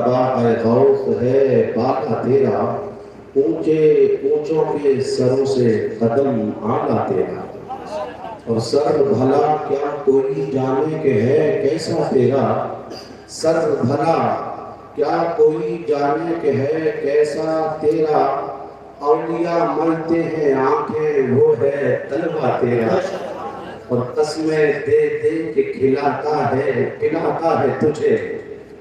مرتبہ اے غوث ہے بالا تیرا، اونچے اونچوں کے سروں سے قدم آلہ تیرا، اور سر بھلا کیا کوئی جانے کہ ہے کیسا تیرا، سر بھلا کیا کوئی جانے کہ ہے کیسا تیرا، اولیاء ملتے ہیں آنکھیں وہ ہے طلبہ تیرا، اور قسمیں دے دے کے کھلاتا ہے تجھے،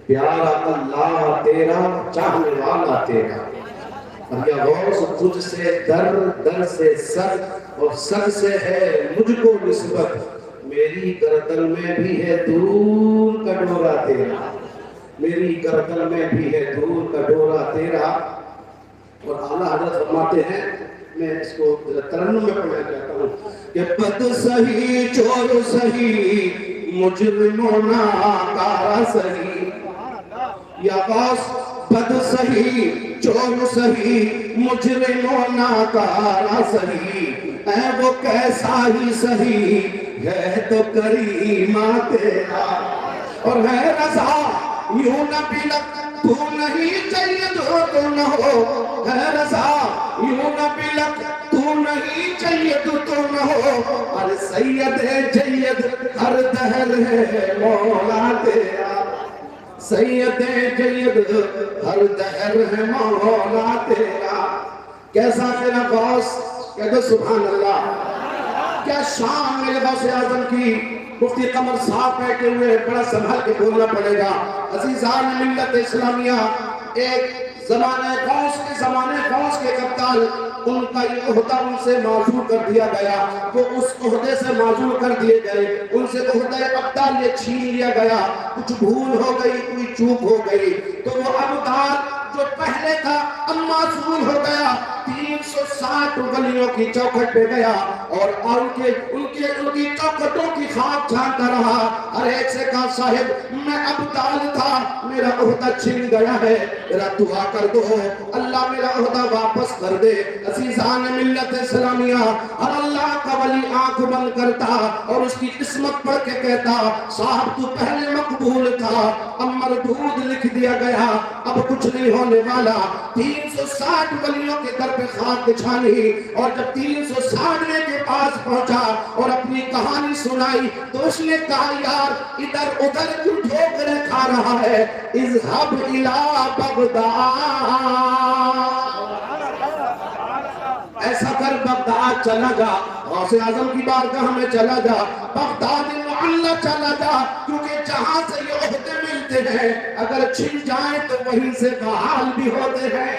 پیارا اللہ تیرا چاہنے والا تیرا، اور یا غوث تجھ سے در در سے سر، اور سر سے ہے مجھ کو نسبت، میری گردن میں بھی ہے دور کا ڈورا تیرا، میری گردن میں بھی ہے دور کا ڈورا تیرا۔ اور اعلیٰ حضرت فرماتے ہیں، میں اس کو ترنم میں پڑھنا چاہتا ہوں کہ بد سہی چور سہی مجرم و ناکارہ سہی، یا غوث بد سہی چور سہی مجرم و ناکارہ سہی، اے وہ کیسا ہی سہی ہے تو کریمہ تیرا، اور ہے رضا یوں نہ بلک تو نہیں جید ہو تو نہ ہو، ہے رضا یوں نہ بلک تو نہیں جید تو نہ ہو، اور سید جید ہر دہر ہے مولا تیرا، سید جید ہر دہر ہے مولا تیرا۔ کیسا تیرا غوث، کہہ دو سبحان اللہ۔ کیا شان میرے غوث اعظم کی، مفتی قمر صاحب بیٹھے ہوئے، بڑا سنبھل کے بولنا پڑے گا۔ عزیزان ملت اسلامیہ، ایک زمانے غوث کے کپتان، ان کا یہ عہدہ ان سے معزول کر دیا گیا، وہ اس عہدے سے معزول کر دیے گئے، ان سے عہدہ ابدال یہ چھین لیا گیا، کچھ بھول ہو گئی، کوئی چوک ہو گئی، تو وہ ابدال جو پہلے تھا اب معزول ہو گیا، 360 ولیوں کی چوکھٹ پہ گیا، اور ان کی چوکھٹوں کی خواب چھانتا رہا، ہر ایک سے کہا صاحب میں ابدال تھا، میرا عہدہ چھن گیا ہے، میرا دعا کر دو اللہ میرا عہدہ واپس کر دے۔ عزیزان ملت اسلامیہ، اور اللہ کا ولی آنکھ بند کرتا اور اس کی قسمت پڑھ کے کہتا صاحب تو پہلے مقبول تھا، اب مردود لکھ دیا گیا، اب کچھ نہیں ہونے والا۔ 360 ولیوں کے در پہ خاک بچھانی، اور جب 360 کے پاس پہنچا اور اپنی کہانی سنائی تو اس نے کہا یار ادھر ادھر کیوں ٹھوکریں کھا رہا ہے، اذهب الى بغداد، ایسا کر بغداد چلا جا، غوث اعظم کی بارگاہ میں چلا جا، بغداد معلی چلا جا، کیونکہ جہاں سے یہ عہدے ملتے ہیں اگر چھن جائیں تو وہیں سے بحال بھی ہوتے ہیں۔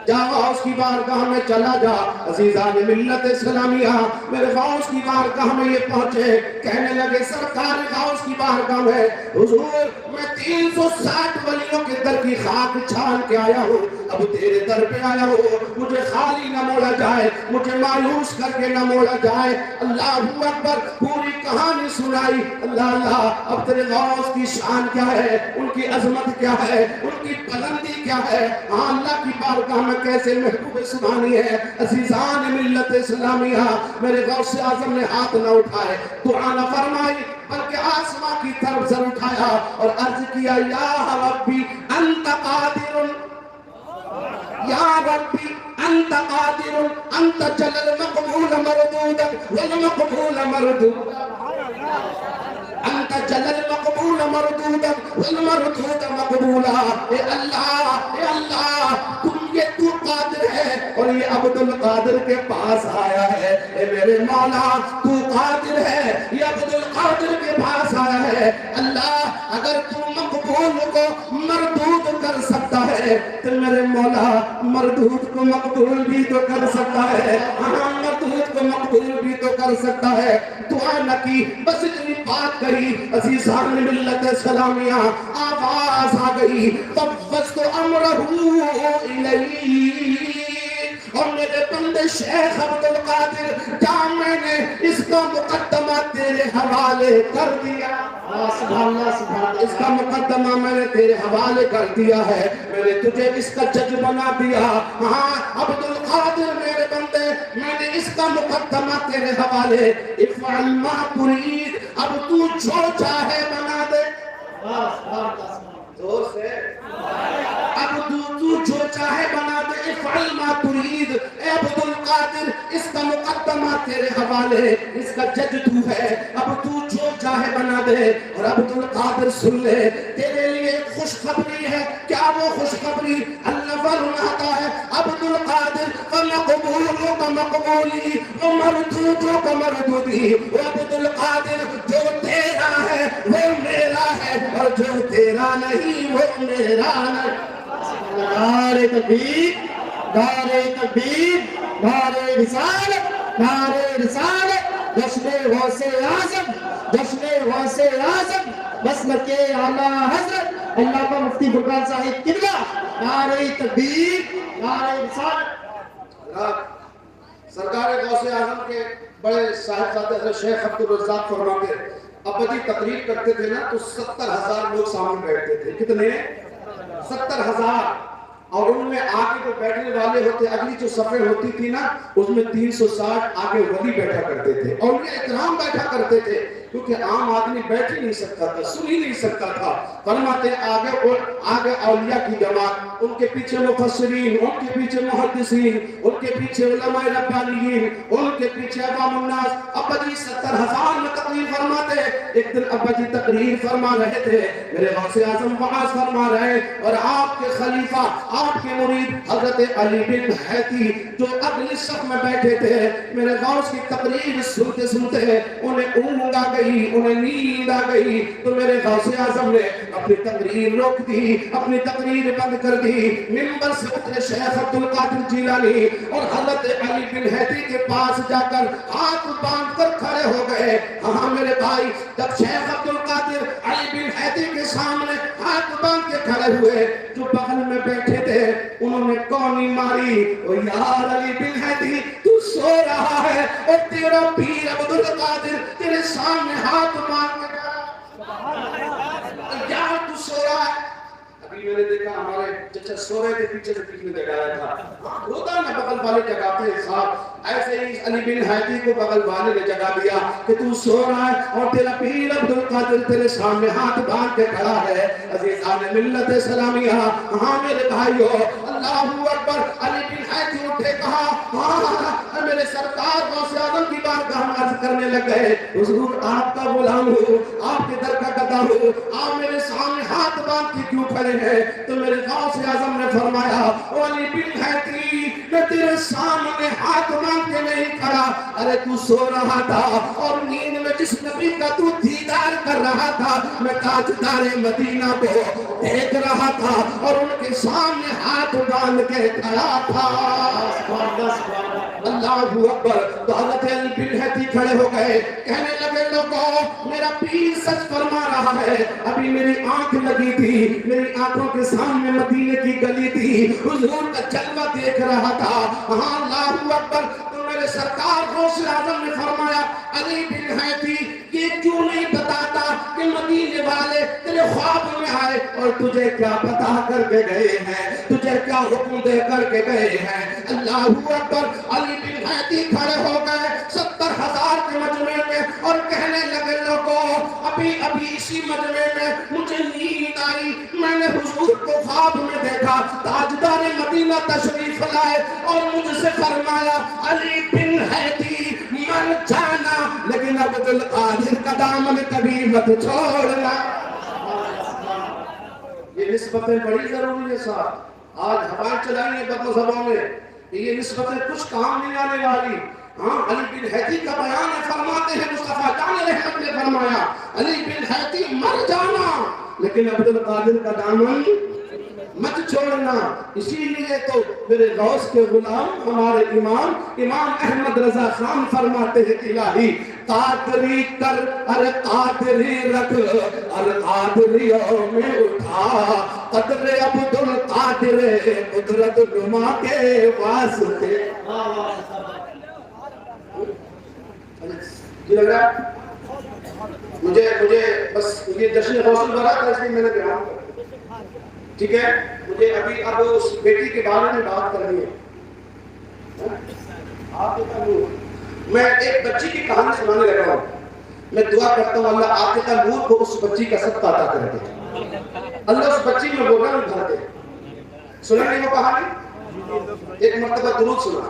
جا غوث کی بارگاہ میں چلا جا۔ عزیزان ملت اسلامیہ، میرے غوث کی بارگاہ میں یہ پہنچے، کہنے لگے سرکار غوث کی بارگاہ میں حضور میں 360 ولیوں کے در کی خاک چھان کے آیا ہوں، اب تیرے در پہ آیا ہوں، مجھے خالی نہ موڑا جائے، مجھے مایوس کر کے نہ موڑا جائے۔ اللہ اکبر، پوری کہانی سنائی۔ اللہ اللہ، اب تیرے غوث کی شان کیا ہے، ان کی عظمت کیا ہے، ان کی بلندی کیا ہے، ہاں اللہ کی بارگاہ میں کیسے محبوب سبحانی ہے۔ عزیزان ملت اسلامیہ، میرے غوث اعظم نے ہاتھ نہ اٹھائے، دعا نہ فرمائی، بلکہ آسمان کی طرف سر اٹھایا اور عرض کیا یا ربی انت قادر، یا ربی انت قادر، انت جل المقبول مردودا والمقبول مردودا، انت جل المقبول مردودا والمردود مقبولا۔ اے اللہ تو قادر ہے اور یہ عبد القادر کے پاس آیا ہے۔ اے میرے مولا تو قادر ہے، یہ عبد القادر کے پاس آیا ہے۔ اللہ اگر تو مقبول کو مردود کر سکتا ہے تو میرے مولا مردود کو مقبول بھی تو کر سکتا ہے، ہاں مردود کو مقبول بھی تو کر سکتا ہے۔ دعا نہ کی، بس اتنی بات کری۔ عزیزان ملت اسلامیہ، آواز آ گئی فوضت امرہ الیہ، اور میرے بندے شیخ عبد القادر جان میں نے اس کا مقدمہ تیرے حوالے کر دیا۔ سبحان اللہ سبحان اللہ، اس کا مقدمہ میں نے تیرے حوالے کر دیا ہے، میں نے تجھے اس کا جج بنا دیا۔ ہاں عبد القادر میرے بندے، میں نے اس کا مقدمہ تیرے حوالے، افعل ما ترید، اب تو جو چاہے بنا دے۔ زور سے افعل ما ترید، اے عبد القادر اس کا مقدمہ تیرے حوالے، اس کا جج تو ہے، اب تو جو چاہے بنا دے۔ اور عبد القادر سن لے، تیرے لیے ایک خوشخبری ہے۔ کیا وہ خوشخبری؟ اللہ فرماتا ہے عبد القادر فمقبولک مقبولی ومردودک مردودی، عبد القادر جو تیرا ہے وہ میرا ہے، اور جو تیرا نہیں وہ میرا نہیں۔ نعرہ تکبیر، نعرہ تکبیر، نعرہ رسالت، نعرہ رسالت، جشن غوث اعظم، جشن غوث اعظم، مسلک اعلیٰ حضرت علامہ مفتی فرقان صاحب قبلہ، نعرہ تکبیر، نعرہ رسالت۔ سرکار غوث اعظم کے بڑے صاحبزادے حضرت شیخ عبد الرزاق فرماتے ابا جی تقریر کرتے تھے نا تو 70,000 لوگ سامنے بیٹھتے تھے۔ کتنے؟ 70,000۔ اور ان میں آگے جو بیٹھنے والے ہوتے، اگلی جو صفیں ہوتی تھی نا اس میں 360 آگے ولی بیٹھا کرتے تھے، اولیاء اکرام بیٹھا کرتے تھے، کیونکہ عام آدمی بیٹھ ہی نہیں سکتا تھا، سن ہی نہیں سکتا تھا۔ فرماتے آگے اولیاء کی جماعت، ان کے پیچھے مفسرین، ان کے پیچھے محدثین، ان کے پیچھے علماء ربانیین، ان کے پیچھے عوام الناس۔ ابا جی 70,000 میں تقریر فرماتے۔ ایک دن ابا جی تقریر فرما رہے تھے، میرے غوث اعظم وعظ فرما رہے، اور آپ کے خلیفہ، آپ کے مرید حضرت علی بن حیتی جو اگلی صف میں بیٹھے تھے، میرے غوث کی تقریر سنتے سنتے انہیں اونگ آ گئی، انہیں نیند آ گئی، تو میرے غوث اعظم نے اپنی تقریر روک دی، اپنی تقریر بند کر دی۔ منبر سے اترے شیخ عبد القادر جیلانی اور حضرت علی بن حیتی کے پاس جا کر ہاتھ باندھ کر کھڑے ہو گئے۔ ہاں میرے بھائی، جب شیخ عبد القادر علی بن حیتی کے سامنے ہاتھ باندھ کے کھڑے ہوئے، جو بغل میں بیٹھے تھے انہوں نے کونی ماری، او یار علی بن حیتی تو سو رہا ہے، اور تیرا پیر عبد القادر تیرے سامنے ہاتھ باندھ کے کھڑا ہے، یار تو سو رہا ہے۔ ابھی میں نے دیکھا ہمارے چچا سو رہے تھے، پیچھے سے کسی نے جگایا تھا، ہوتا ہے نا بغل والے جگاتے ہیں صاحب، ایسے ہی علی بن حیتی کو بغل والے نے جگا دیا کہ تو سو رہا ہے اور تیرا پیر عبد القادر تیرے سامنے ہاتھ باندھ کے کھڑا ہے۔ عزیزان ملت اسلامیہ، ہاں میرے بھائیو، اللہ اکبر۔ علی بن حیتی اٹھے، کہا ہاں میرے سرکار غوث اعظم کی بارگاہ میں عرض کرنے لگ گئے، حضور آپ کا غلام ہوں، آپ کے در کا گدا ہوں، آپ میرے سامنے ہاتھ باندھ کے کیوں کھڑے ہیں؟ تو میرے غوث اعظم نے فرمایا، او علی بن حیتی میں تیرے سامنے ہاتھ باندھ کے نہیں کھڑا، ارے تو سو رہا تھا، اور نیند میں جس نبی کا تو دیدار کر رہا تھا میں تاجدار مدینہ کو دیکھ رہا تھا اور ان کے سامنے ہاتھ باندھ کے کھڑا تھا۔ اللہ اکبر۔ تو حضرت علی بن حیتی کھڑے ہو گئے، کہنے لگے لوگوں میرا پیر سچ فرما رہا ہے، ابھی میری آنکھ لگی تھی، میری آنکھوں کے سامنے مدینے کی گلی تھی، حضور کا جلوہ دیکھ رہا تھا۔ ہاں اللہ اکبر۔ تو میرے سرکار غوث اعظم نے فرمایا، علی بن حیتی یہ کیوں نہیں بتاتا کہ مدینے والے تیرے خواب میں آئے اور تجھے کیا بتا کر کے گئے ہیں، تجھے کیا حکم دے کر کے گئے ہیں؟ اللہ اکبر۔ علی بن حیتی کھڑے ہو گئے 70,000 کے مجمع میں اور کہنے لگے لوگوں ابھی اسی مجمع میں مجھے نیند آئی، میں نے حضور کو خواب میں دیکھا، تاجدار مدینہ تشریف لائے اور مجھ سے فرمایا علی بن حیتی مر جانا لیکن عبد القادر کا دامن کبھی مت چھوڑنا۔ یہ نسبتیں بڑی ضروری ہے صاحب، آج ہوائیں چلائی ہیں بدو زبان میں، یہ نسبتیں کچھ کام نہیں آنے والی۔ ہاں علی بن حیتی کا بیان ہے، فرماتے ہیں مصطفیٰ جان رحمت نے فرمایا علی بن حیتی مر جانا لیکن عبد القادر کا دامن مت چھوڑنا۔ اسی لیے تو میرے غوث کے غلام ہمارے امام احمد رضا خان فرماتے ہیں الہی قادری کر ارے قادری رکھ ارے قادریوں میں اٹھا قدر عبد القادر قدرت نما کے واسطے۔ جی لگ رہا ہے مجھے بس یہ جشن غوث برا تھا، اس لیے میں نے بیان کر، ٹھیک ہے؟ مجھے اب اس بیٹی کے بارے میں بات کرنی ہے۔ میں ایک بچی کی کہانی سنانے لگا ہوں، میں دعا کرتا ہوں اللہ عاقبہ نور کو اس بچی کا صدقہ عطا کر دے، اللہ اس بچی میں گناہ بھر دے۔ سنیں گے وہ کہانی؟ ایک مرتبہ درود سنا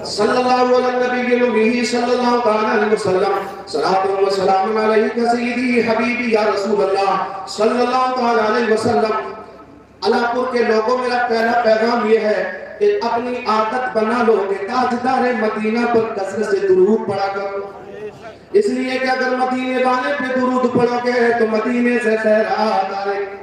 صلی اللہ علیہ نبی صلی اللہ علیہ وسلم صلاۃ و سلام علیک سیدی حبیبی یا رسول اللہ صلی اللہ علیہ وسلم۔ اللہ پور کے لوگوں میرا پہلا پیغام یہ ہے کہ اپنی عادت بنا لو کہ تاجدار مدینہ پر کثرت سے درود پڑھا کرو، اس لیے کہ اگر مدینے والے پہ درود پڑھو گے تو مدینے سے خیرات آئے گی،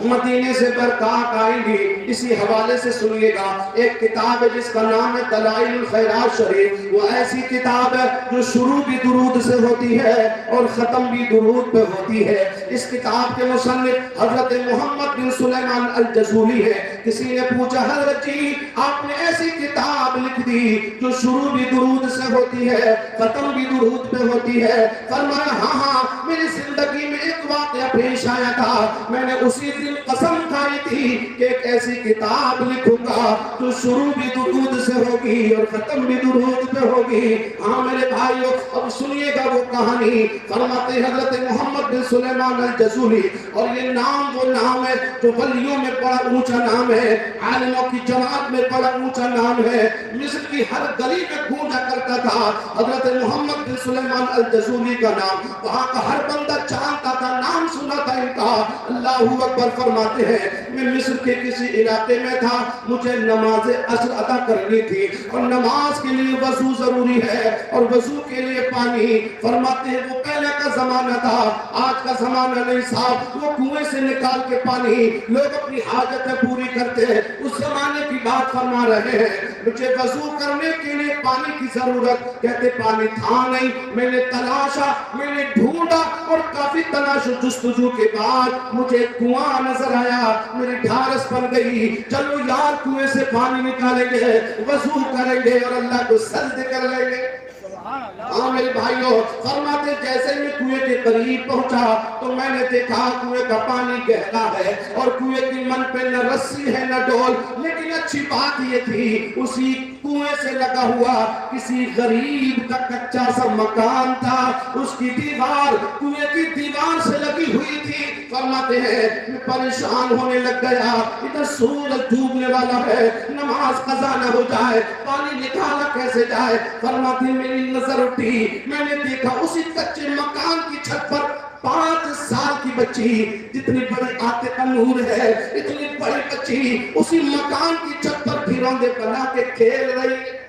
مدینے سے برکات آئیں گی۔ اسی حوالے سے سنیے گا، ایک کتاب ہے جس کا نام ہے دلائل الخیرات شریف، وہ ایسی کتاب ہے جو شروع بھی درود سے ہوتی ہے اور ختم بھی درود پہ ہوتی ہے۔ اس کتاب کے مصنف حضرت محمد بن سلیمان الجزولی ہے۔ کسی نے پوچھا حضرت جی آپ نے ایسی کتاب لکھ دی جو شروع بھی درود سے ہوتی ہے ختم بھی درود پہ ہوتی ہے؟ فرمایا ہاں میری زندگی میں ایک واقعہ پیش آیا تھا، میں نے اسی دن قسم کھائی تھی کہ ایک ایسی کتاب لکھوں گا جو شروع بھی درود سے ہوگی اور ختم بھی درود پہ ہوگی۔ ہاں میرے بھائیو اب سنیے گا وہ کہانی۔ فرماتے حضرت محمد بن سلیمان الجزولی، اور یہ نام وہ نام ہے جو ولیوں میں بڑا اونچا نام ہے، عالموں کی جماعت میں بڑا اونچا نام ہے، مصر کی ہر گلی میں گونجا کرتا تھا حضرت محمد بن سلیمان الجزولی کا نام، وہاں کا ہر بندہ جانتا تھا، نام سنا تھا ان کا۔ اللہ اکبر فرماتے ہیں میں مصر کے کسی علاقے میں تھا، مجھے نماز عصر ادا کرنی تھی اور نماز کے لیے وضو ضروری ہے اور وضو کے لیے پانی۔ فرماتے ہیں وہ پہلے کا زمانہ تھا، آج کا زمانہ نہیں صاحب، وہ کنویں سے نکال کے پانی لوگ اپنی حاجتیں پوری کرتے ہیں، اس زمانے کی بات فرما رہے ہیں۔ مجھے وضو کرنے کے لیے پانی کی ضرورت، کہتے پانی تھا نہیں، میں نے تلاشا، میں نے ڈھونڈا اور کافی تلاش و جستجو کے بعد مجھے کنواں نظر آیا، میری ڈھارس بن گئی، چلو یار کنویں سے پانی نکالیں گے، وضو کریں گے اور اللہ کو سجدے کر لیں گے۔ ہاں میرے بھائیو فرماتے جیسے میں کنویں کے قریب پہنچا تو میں نے دیکھا کنویں کا پانی گہرا ہے اور کنویں کی من پہ نہ رسی ہے نہ ڈول، لیکن اچھی بات یہ تھی اسی کنویں سے لگا ہوا کسی غریب کا کچا سا مکان تھا، اس کی دیوار کنویں کی دیوار سے لگی ہوئی تھی۔ فرماتے ہیں میں پریشان ہونے لگ گیا، ادھر سورج ڈوبنے والا ہے، نماز قضا نہ ہو جائے، پانی نکالا کیسے جائے؟ فرماتے میری نظر اٹھی، میں نے دیکھا اسی کچے مکان کی چھت پر 5 سال کی بچی، جتنی بڑی آنکھیں کا نور ہے اتنی بڑی بچی اسی مکان کی چھت پر کھلونے بنا کے کھیل رہی ہے،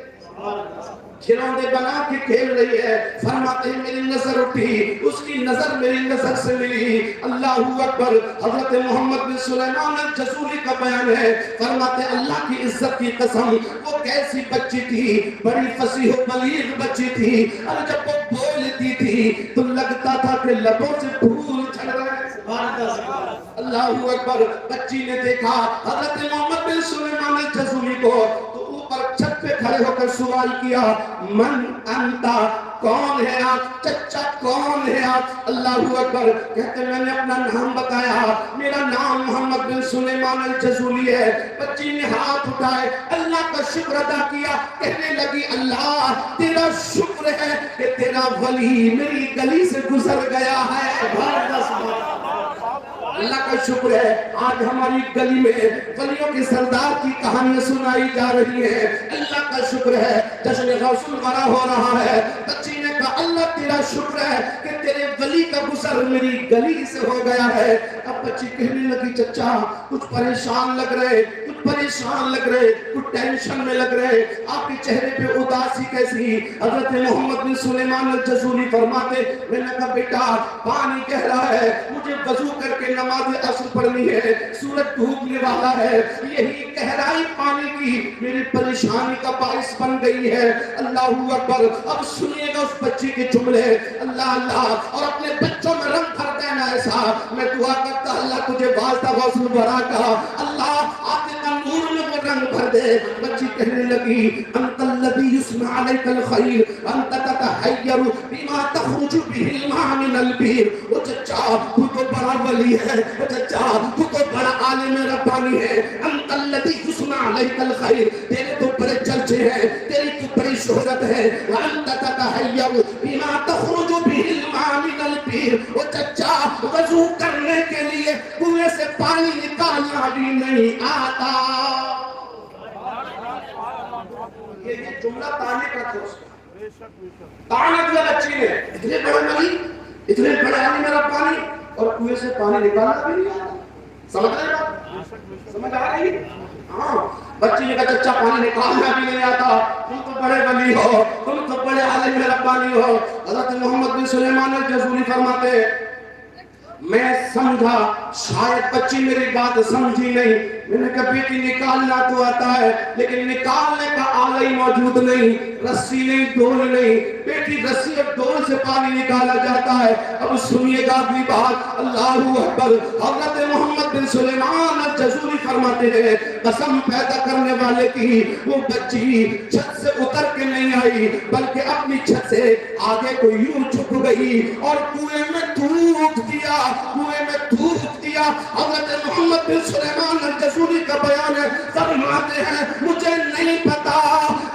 کھلونے بنا کے کھیل رہی ہے۔ فرماتے ہیں میری نظر اٹھی، اس کی نظر میری نظر سے ملی۔ اللہ اکبر۔ حضرت محمد بن سلیمان الجزولی کا بیان ہے، فرماتے ہیں اللہ کی عزت کی قسم وہ کیسی بچی تھی، بڑی فصیح و بلیغ بچی تھی، اور جب وہ بولتی تھی تو لگتا تھا کہ لبوں سے پھول جھڑ رہے ہیں۔ اللہ اکبر۔ بچی نے دیکھا حضرت محمد بن سلیمان الجزولی کو تو اوپر چھت پہ کھڑے ہو کر سوال کیا، من انتا، کون ہے آپ؟ چچا کون ہے آپ؟ اللہ اکبر۔ کہتے میں نے اپنا نام بتایا، میرا نام محمد بن سلیمان الجزولی ہے۔ بچی نے ہاتھ اٹھائے، اللہ کا شکر ادا کیا، کہنے لگی اللہ تیرا شکر ہے کہ تیرا ولی میری گلی سے گزر گیا ہے۔ اللہ کا شکر ہے آج ہماری گلی میں ولیوں کے سردار کی کہانیاں سنائی جا رہی ہیں۔ اللہ کا شکر ہے جشن غوث الورا ہو رہا ہے۔ بچی نے کہا اللہ تیرا شکر ہے کہ تیرے ولی کا گزر میری گلی سے ہو گیا ہے۔ اب بچی کہنے لگی چچا کچھ پریشان لگ رہے، کچھ پریشان لگ رہے، کچھ ٹینشن میں لگ رہے، آپ کے چہرے پہ اداسی کیسی؟ حضرت محمد بن سلیمان الجزولی فرماتے میں نے کہا بیٹا پانی گہرا ہے، مجھے وضو کر کے نماز عصر پڑھنی ہے، سورج ڈوبنے والا ہے، یہی گہرائی پانی کی میری پریشانی کا باعث بن گئی ہے۔ اللہ اکبر۔ اب سنیے گا اس بچی کے جملے، اللہ اللہ، اور اپنے بچوں میں رنگ بھر دینا ایسا۔ میں دعا کرتا اللہ تجھے واسطہ غوث الورا کا، اللہ آپ کے نور میں وہ رنگ بھر دے۔ بچی کہنے لگی انت الذی یسمع علیک الخیر انت تتحیر بما تخرج به الماء من البئر۔ وہ چچا تو بڑا ولی ہے، چچا تو بڑا عالم ربانی ہے، انت الذی یسمع علیک الخیر، تیرے تو بڑے چرچے ہیں، تیری تو بڑی شہرت ہے وانت تتحیر بما تخرج به الماء من البئر. وہ چچا وضو کرنے کے لیے کنویں سے پانی نکالنا بھی نہیں آتا. یہ جملہ تانے کا تھا. تانا دیا بچی نے, اتنے بڑے ولی, اتنے بڑے عالم ربانی, اور کنویں سے پانی نکالنا بھی نہیں آتا. سمجھ رہے بات؟ سمجھ آ رہی؟ ہاں. بچی نے کہا چچا پانی نکالنا بھی نہیں آتا, تم تو بڑے ولی ہو, تم تو بڑے عالم ربانی ہو. حضرت محمد بن سلیمان الجزوری فرماتے میں سمجھا شاید بچی میری بات سمجھی نہیں. میں نے کہا بیٹی نکالنا تو آتا ہے لیکن نکالنے کا آلہ ہی موجود نہیں, رسی نہیں, ڈول نہیں. بیٹی رسی اور ڈول سے پانی نکالا جاتا ہے. اب سنیے گا اپنی بات, اللہ اکبر. حضرت محمد بن سلیمان الجزوری فرماتے ہیں قسم پیدا کرنے والے کی وہ بچی چھت سے اتر کے نہیں آئی بلکہ اپنی چھت سے آگے کو یوں چھپ گئی اور کنویں میں تھوک دیا, کنویں میں تھوک دیا. حضرت محمد بن سلیمان الجزوری کا بیان ہے, فرماتے ہیں مجھے نہیں پتا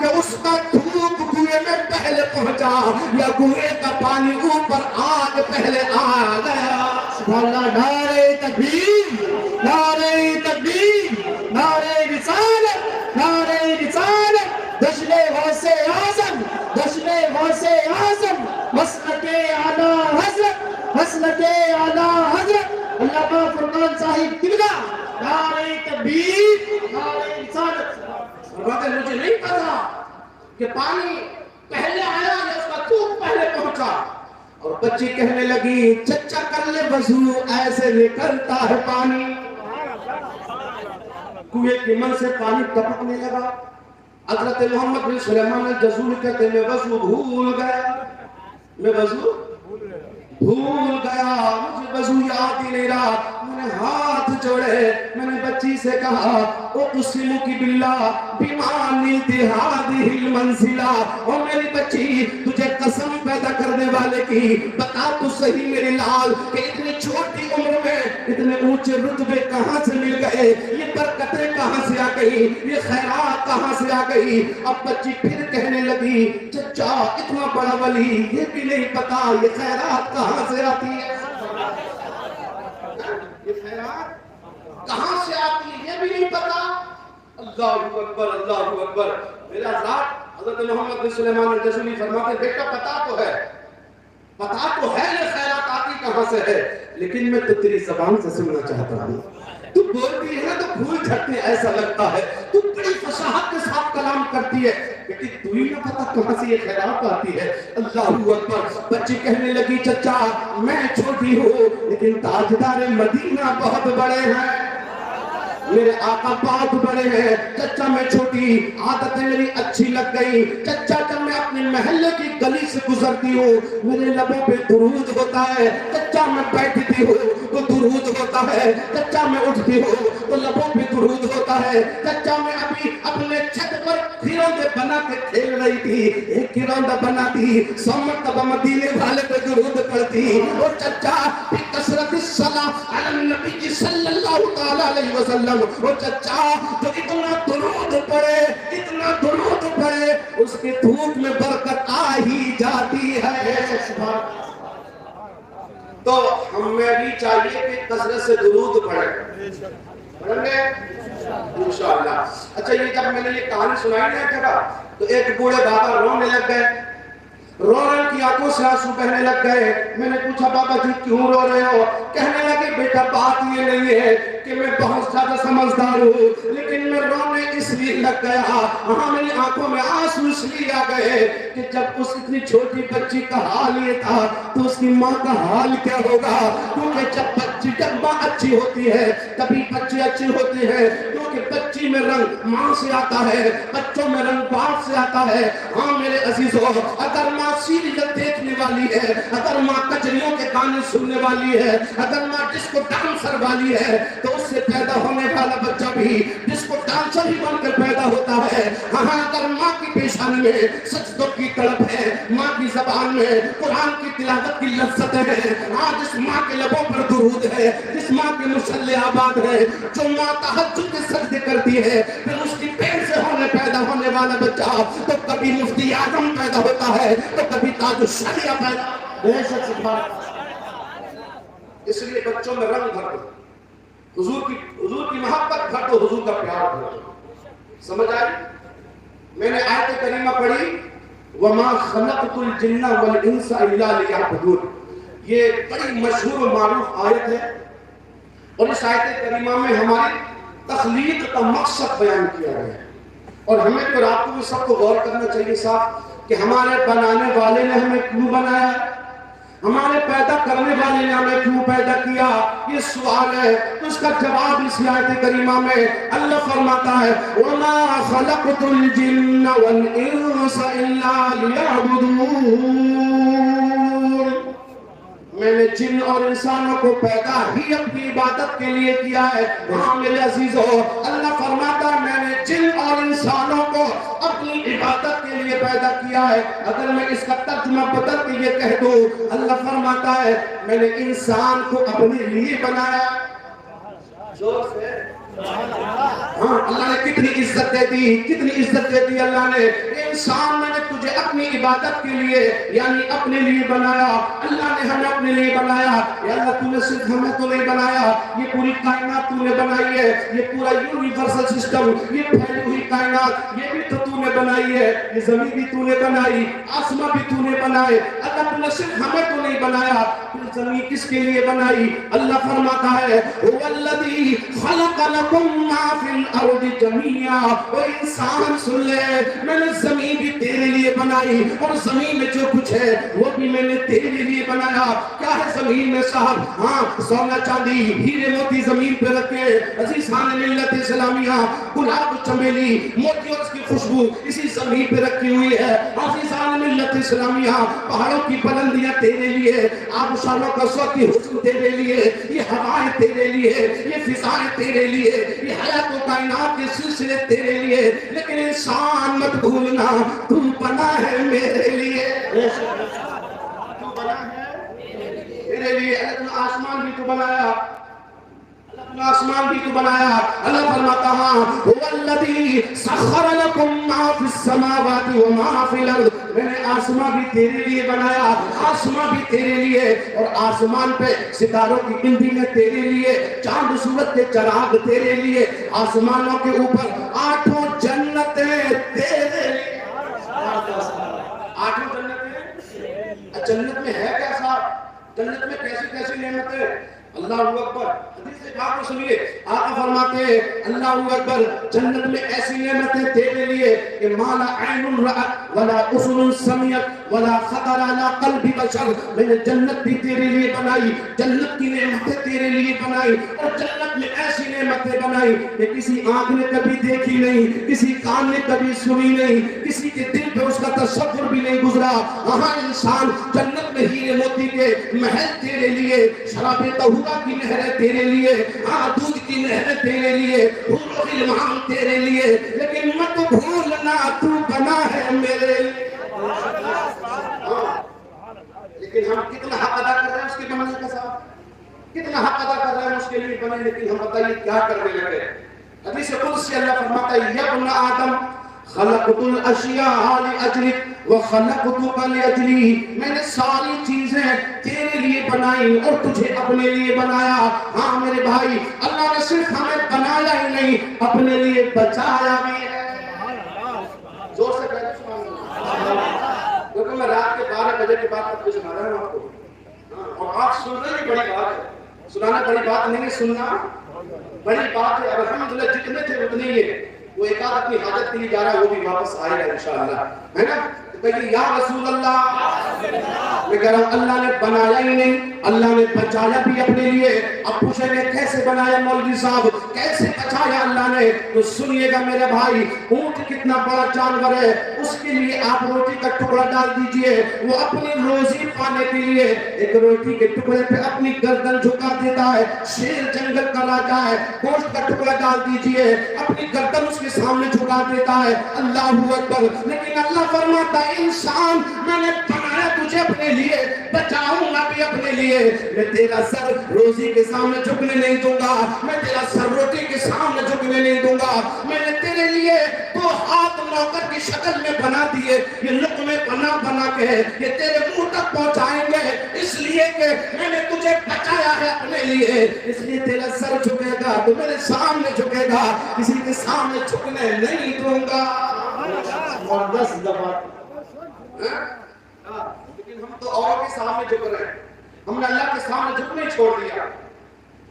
کہ اس کا تھوک کنویں میں پہلے پہنچا یا کنویں کا پانی اوپر آگ پہلے آ گیا. سبحان اللہ. نعرہ تکبیر, نعرہ تکبیر, نعرہ رسالت, نعرہ رسالت. جشن غوث اعظم, جشن غوث اعظم, مسلک اعلیٰ حضرت, مسلک اعلیٰ حضرت علامہ فرمان صاحب قبلہ. نعرہ تکبیر, نعرہ رسالت. فرماتے مجھے نہیں پتا کہ پانی پہلے آیا یا اس کا تھوک پہلے پہنچا. اور بچی کہنے لگی چچا کر لے وضو, ایسے نکلتا ہے پانی. کنویں کی من سے پانی ٹپکنے لگا. حضرت محمد بن سلیمان الجزوری کہتے میں وضو بھول گیا, میں وضو بھول گیا, مجھے وضو یاد ہی نہیں رہا. میں نے ہاتھ جوڑے, میں نے بچی سے کہا اقسمک باللہ بما نلت هذه المنزلہ, او میری بچی تجھے قسم پیدا کرنے والے کی بتا تو صحیح میرے لال کہ اتنی چھوٹی عمر میں اتنے اونچے رتبے کہاں سے مل گئے, یہ برکتیں کہاں سے آ گئی, یہ خیرات کہاں سے آ گئی. اب بچی پھر کہنے لگی چچا اتنا بڑا ولی یہ بھی نہیں پتا یہ خیرات کہاں سے آتی ہے, یہ خیرات کہاں سے آتی ہے یہ بھی نہیں پتا. اللہ اکبر, اللہ اکبر. میرا ذات حضرت محمد بن سلیمان الجزوری فرماتے بیٹا پتا تو ہے, پتا تو ہے یہ خیرات آتی کہاں سے ہے, لیکن میں تو تیری زبان سے سننا چاہتا ہوں. تو بولتی ہے تو پھول جھڑتے ایسا لگتا ہے, تو بڑی فصاحت کے ساتھ کلام کرتی ہے, بیٹی تو ہی نہ پتا کہاں سے یہ خیرات آتی ہے. اللہ اکبر. بچی کہنے لگی چچا میں چھوٹی ہوں لیکن تاجدار مدینہ بہت بڑے ہیں, میرے آقا بہت بڑے ہیں. چچا میں چھوٹی, عادتیں میری اچھی لگ گئی. چچا جب میں اپنے محلے کی گلی سے گزرتی ہوں میرے لبوں پہ درود ہوتا ہے. چچا میں بیٹھتی ہوں تو درود ہوتا ہے. چچا میں اٹھتی ہوں تو لبوں پہ درود ہوتا ہے. چچا میں ابھی اپنے چھت پر کھروندے بنا کے کھیل رہی تھی, ایک کھروندا بناتی 100 مرتبہ مدینے والے پہ درود پڑھتی. اور چچا بکثرت الصلاۃ علی النبی صلی اللہ تعالی علیہ وسلم, وہ چچا جو اتنا درود پڑے, اتنا درود پڑے اس کے دھوپ میں برکت آ ہی جاتی ہے. تو ہمیں بھی چاہیے کہ کثرت سے درود پڑھیں, پڑھیں گے انشاءاللہ. اچھا یہ جب میں نے یہ کہانی سنائی نا جگہ تو ایک بوڑھے بابا رونے لگ گئے, رونے کی آنکھوں سے آنسو بہنے لگ گئے. میں نے پوچھا بابا جی کیوں رو رہے ہو؟ کہنے لگے بیٹا بات یہ نہیں ہے کہ میں بہت زیادہ سمجھدار ہوں لیکن میں رونے اس لیے لگ گیا, ہاں میری آنکھوں میں آنسو اس لیے آ گئے کہ جب اس اتنی چھوٹی بچی کا حال یہ تھا تو اس کی ماں کا حال کیا ہوگا. کیونکہ جب ماں اچھی ہوتی ہے تبھی بچے اچھے ہوتے ہیں, کیونکہ بچی میں رنگ ماں سے آتا ہے, بچوں میں رنگ باپ سے آتا ہے. ہاں میرے عزیزوں, اگر ماں سیریل دیکھنے والی ہے, اگر ماں کجریوں کے گانے سننے والی ہے, اگر ماں ڈسکو ڈانسر والی ہے تو اس سے پیدا ہونے والا بچہ بھی ڈسکو ڈانسر ہی بن کر پیدا پیدا ہوتا ہے. ہاں اگر ماں کی پیشانی میں سجدوں کی تڑپ ہے, ماں کی زبان میں قرآن کی تلاوت کی لذت ہے, آج جس ماں کے لبوں پر درود ہے, جس ماں کے مصلی آباد ہے, جو ماں تہجد کے سجدے کرتی ہے, پھر اس کی پیٹ سے پیدا ہونے والا بچہ تو کبھی مفتی اعظم پیدا ہوتا ہے تو کبھی تاج الشریعہ پیدا. بے شک سبحان. اس لیے بچوں میں رنگ بھر دو, حضور کی محبت بھر دو, حضور کا پیار بھر دو. سمجھ آئی؟ میں نے آیت کریمہ پڑھی وَمَا خَلَقْتُ الْجِنَّ وَالْإِنسَ إِلَّا لِيَعْبُدُونِ. یہ بڑی مشہور و معروف آیت ہے, اور اس آیت کریمہ میں ہماری تخلیق کا مقصد بیان کیا گیا ہے. اور ہمیں تو راتوں میں سب کو غور کرنا چاہیے صاحب کہ ہمارے بنانے والے نے ہمیں کیوں بنایا, ہمارے پیدا کرنے والے نے ہمیں کیوں پیدا کیا, یہ سوال ہے. تو اس کا جواب اس آیت کریمہ میں اللہ فرماتا ہے وَمَا خَلَقْتُ الْجِنَّ وَالْإِنسَ إِلَّا لِيَعْبُدُونِ. میں نے جن اور انسانوں کو پیدا ہی اپنی عبادت کے لیے کیا ہے. ہاں میرے عزیزو, اللہ فرماتا ہے میں نے جن اور انسانوں کو اپنی عبادت کے لیے پیدا کیا ہے. اگر میں اس کا ترجمہ بدل کے یہ کہہ دوں, اللہ فرماتا ہے میں نے انسان کو اپنے لیے بنایا. زور سے ہاں, اللہ نے کتنی عزت دے دی, کتنی عزت دے دی اللہ نے. انسان میں نے تجھے اپنی عبادت کے لیے یعنی اپنے لیے بنایا. اللہ نے ہمیں اپنے لیے بنایا. یا اللہ تو نے صرف ہمیں تو نہیں بنایا, یہ پوری کائنات تو نے بنائی ہے, یہ پورا یونیورسل سسٹم, یہ پھیلی ہوئی کائنات یہ بھی تو نے بنائی ہے, یہ زمین بھی تو نے بنائی, آسمان بھی تو نے بنائے. اللہ تو نے صرف ہمیں تو نہیں بنایا, پھر زمین کس کے لیے بنائی؟ اللہ فرماتا ہے وَالَّذِي خَلَقَ لَكُم مَّا فِي الْأَرْضِ جَمِيعًا. او انسان سن لے, میں نے زمین بھی تیرے لیے بنائی, اور زمین میں جو کچھ ہے وہ بھی میں نے تیرے لیے بنایا. کیا ہے زمین میں صاحب؟ ہاں, سونا چاندی ہیرے موتی زمین پہ رکھے. عزیزان ملت اسلامیہ, گلاب چمیلی موتی اور اس کی خوشبو اسی زمین پہ رکھی ہوئی ہے. عزیزان ملت اسلامیہ, پہاڑوں کی بلندیاں تیرے لیے, آبشاروں کا صوتی حسن تیرے لیے, یہ ہوائیں تیرے لیے, یہ فضائیں تیرے لیے, یہ حیات و کائنات کے سلسلے تیرے لیے. لیکن انسان مت بھولنا تو بنا ہے میرے لیے. تو بنا ہے میرے لیے. اللہ نے آسمان بھی تو بنایا, آسمان بھی تو بنایا. اللہ فرماتا وَالَّذِي سَخَّرَ لَكُم مَّا فِي السَّمَاوَاتِ وَمَا فِي الْأَرْضِ. میں نے آسمان بھی تیرے لیے بنایا, آسمان بھی تیرے لیے, اور آسمان پہ ستاروں کی گنتی تیرے لیے, چاند سورج کے چراغ تیرے لیے, آسمانوں کے اوپر 8 جنتیں تیرے لیے. 8 جنتیں. جنت میں ہے کیا صاحب؟ جنت میں کیسی کیسی نعمتیں. اللہ اکبر. حدیث پاک کو سنیے, آقا فرماتے ہیں اللہ اکبر, جنت میں ایسی نعمتیں تیرے لیے کہ ما لا عین رأت ولا اذن سمعت ولا خطر علی قلب بشر. میں نے جنت بھی تیرے لیے بنائی, جنت کی نعمتیں تیرے لیے بنائی, اور جنت میں ایسی نعمتیں بنائی کہ کسی آنکھ نے کبھی دیکھی نہیں, کسی کان نے کبھی سنی نہیں, کسی کے دل پہ اس کا تصور بھی نہیں گزرا. وہاں انسان جنت میں ہیرے موتی کے محل تیرے لیے, شراب طہورہ کی نہریں تیرے لیے, دودھ کی نہریں تیرے لیے, حور و غلمان تیرے لیے. لیکن مت بھولنا تو بنا ہے میرے لیے. لیکن ہم کتنا حق ادا کر رہے ہیں اس کے بنانے کا صاحب, کتنا حق ادا کر رہے ہیں اس کے لیے بنے, لیکن ہم بتائیے کیا کرنے لگے. حدیث قدسی اللہ فرماتا ہے یا ابن آدم خلقت الاشیاء لاجلک وخلقتک لاجلی. میں نے ساری چیزیں تیرے لیے بنائی اور تجھے اپنے لیے بنایا. ہاں میرے بھائی, اللہ نے صرف ہمیں بنایا ہی نہیں, اپنے لیے بچایا بھی ہے. زور سے کہہ دو سبحان اللہ. کیونکہ میں رات کے 12 بجے کے بعد تک سنا رہا ہوں آپ کو, اور آپ سن رہے ہیں. بڑی بات ہے, سنانا بڑی بات نہیں ہے, سننا بڑی بات ہے. الحمدللہ جتنے تھے اتنے ہی ہے. وہ ایک آدھ اپنی حاجت کے لیے جا رہا ہے, وہ بھی واپس آئے گا انشاءاللہ, ہے نا. کہیے یا رسول اللہ. میں کہہ رہا ہوں اللہ نے بنایا ہی نہیں, اللہ نے بچایا بھی اپنے لیے. اب پوچھیں گے کیسے بنایا مولوی صاحب, کیسے بچایا اللہ نے؟ تو سنیے گا میرے بھائی, اونٹ کتنا بڑا جانور ہے, اس کے لیے آپ روٹی کا ٹکڑا ڈال دیجئے. وہ اپنی روزی پانے کے لیے ایک روٹی کے ٹکڑے پہ اپنی گردن جھکا دیتا ہے. شیر جنگل کا راجا ہے, گوشت کا ٹکڑا ڈال دیجئے, اپنی گردن اس کے سامنے جھکا دیتا ہے. اللہ اکبر. لیکن اللہ فرماتا ہے انسان میں نے بنایا تجھے اپنے لیے, بچاؤں گا بھی اپنے لیے. میں تیرا سر روزی کے سامنے جھکنے نہیں دوں گا, میں تیرا سر روٹی کے سامنے جھکنے نہیں دوں گا. میں نے تیرے لیے تو ہاتھ نوکر کی شکل میں بنا دیے, یہ لقمے بنا بنا کے یہ تیرے منہ تک پہنچائیں گے, اس لیے کہ میں نے تجھے بچایا ہے اپنے لیے. اس لیے تیرا سر جھکے گا تو میرے سامنے جھکے گا, کسی کے سامنے جھکنے نہیں دوں گا. زبردست زبان. لیکن ہم تو اوروں کے سامنے جھک رہے ہیں, ہم نے اللہ کے سامنے جھکنے چھوڑ دیا.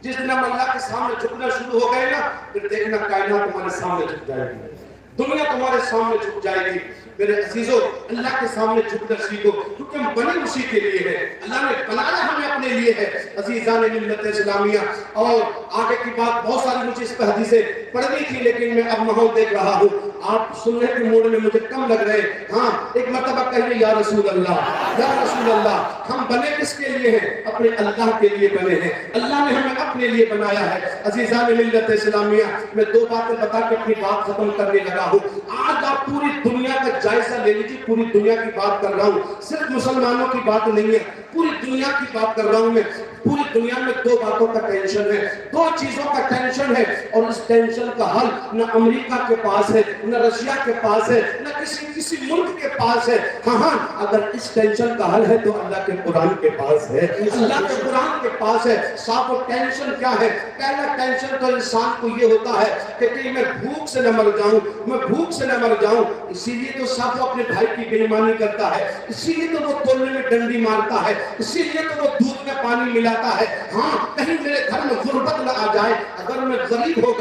جس دن ہم اللہ کے سامنے جھکنا شروع ہو گئے نا, پھر دیکھنا کائنات تمہارے سامنے جھک جائے گی, دنیا تمہارے سامنے جھک جائے گی. میرے عزیزوں, اللہ کے سامنے جھکنا سیکھو, کیونکہ ہم بنے اسی کے لیے ہیں. اللہ نے بنایا ہمیں اپنے لیے ہے. عزیزان ملت اسلامیہ, اور آگے کی بات بہت ساری مجھے اس پہ حدیثیں پڑھنی تھی, لیکن میں اب ماحول دیکھ رہا ہوں, آپ سننے کے موڈ میں مجھے کم لگ رہے. ہاں, ایک مرتبہ کہیے یا رسول اللہ, یا رسول اللہ. ہم بنے کس کے لیے ہیں؟ اپنے اللہ کے لیے بنے ہیں. اللہ نے ہمیں اپنے لیے بنایا ہے. عزیزان ملت اسلامیہ, میں دو باتیں بتا کے اپنی بات ختم کرنے لگا ہوں. آج آپ پوری دنیا کا جائزہ لے لیجیے, پوری دنیا کی بات کر رہا ہوں, صرف مسلمانوں کی بات نہیں ہے, پوری دنیا کی بات کر رہا ہوں میں. پوری دنیا میں دو باتوں کا ٹینشن ہے, دو چیزوں کا ٹینشن ہے, اور اس ٹینشن کا حل نہ امریکہ کے پاس ہے, نہ رشیا کے پاس ہے, نہ کسی ملک کے پاس ہے. ہاں, اگر اس ٹینشن کا حل ہے تو اللہ کے قرآن کے پاس ہے, اللہ کے قرآن کے پاس ہے. صاحب وہ ٹینشن کیا ہے؟ پہلا ٹینشن تو انسان کو یہ ہوتا ہے کہ کہیں میں بھوک سے نہ مر جاؤں, میں بھوک سے نہ مر جاؤں. اسی لیے تو صاحب وہ اپنے بھائی کی بے ایمانی کرتا ہے, اسی لیے تو وہ تولنے میں ڈنڈی مارتا ہے, اسی لیے تو وہ دودھ میں پانی ملاتا ہے. ہاں, کہیں میرے گھر میں غربت نہ آ جائے, اگر میں غریب ہو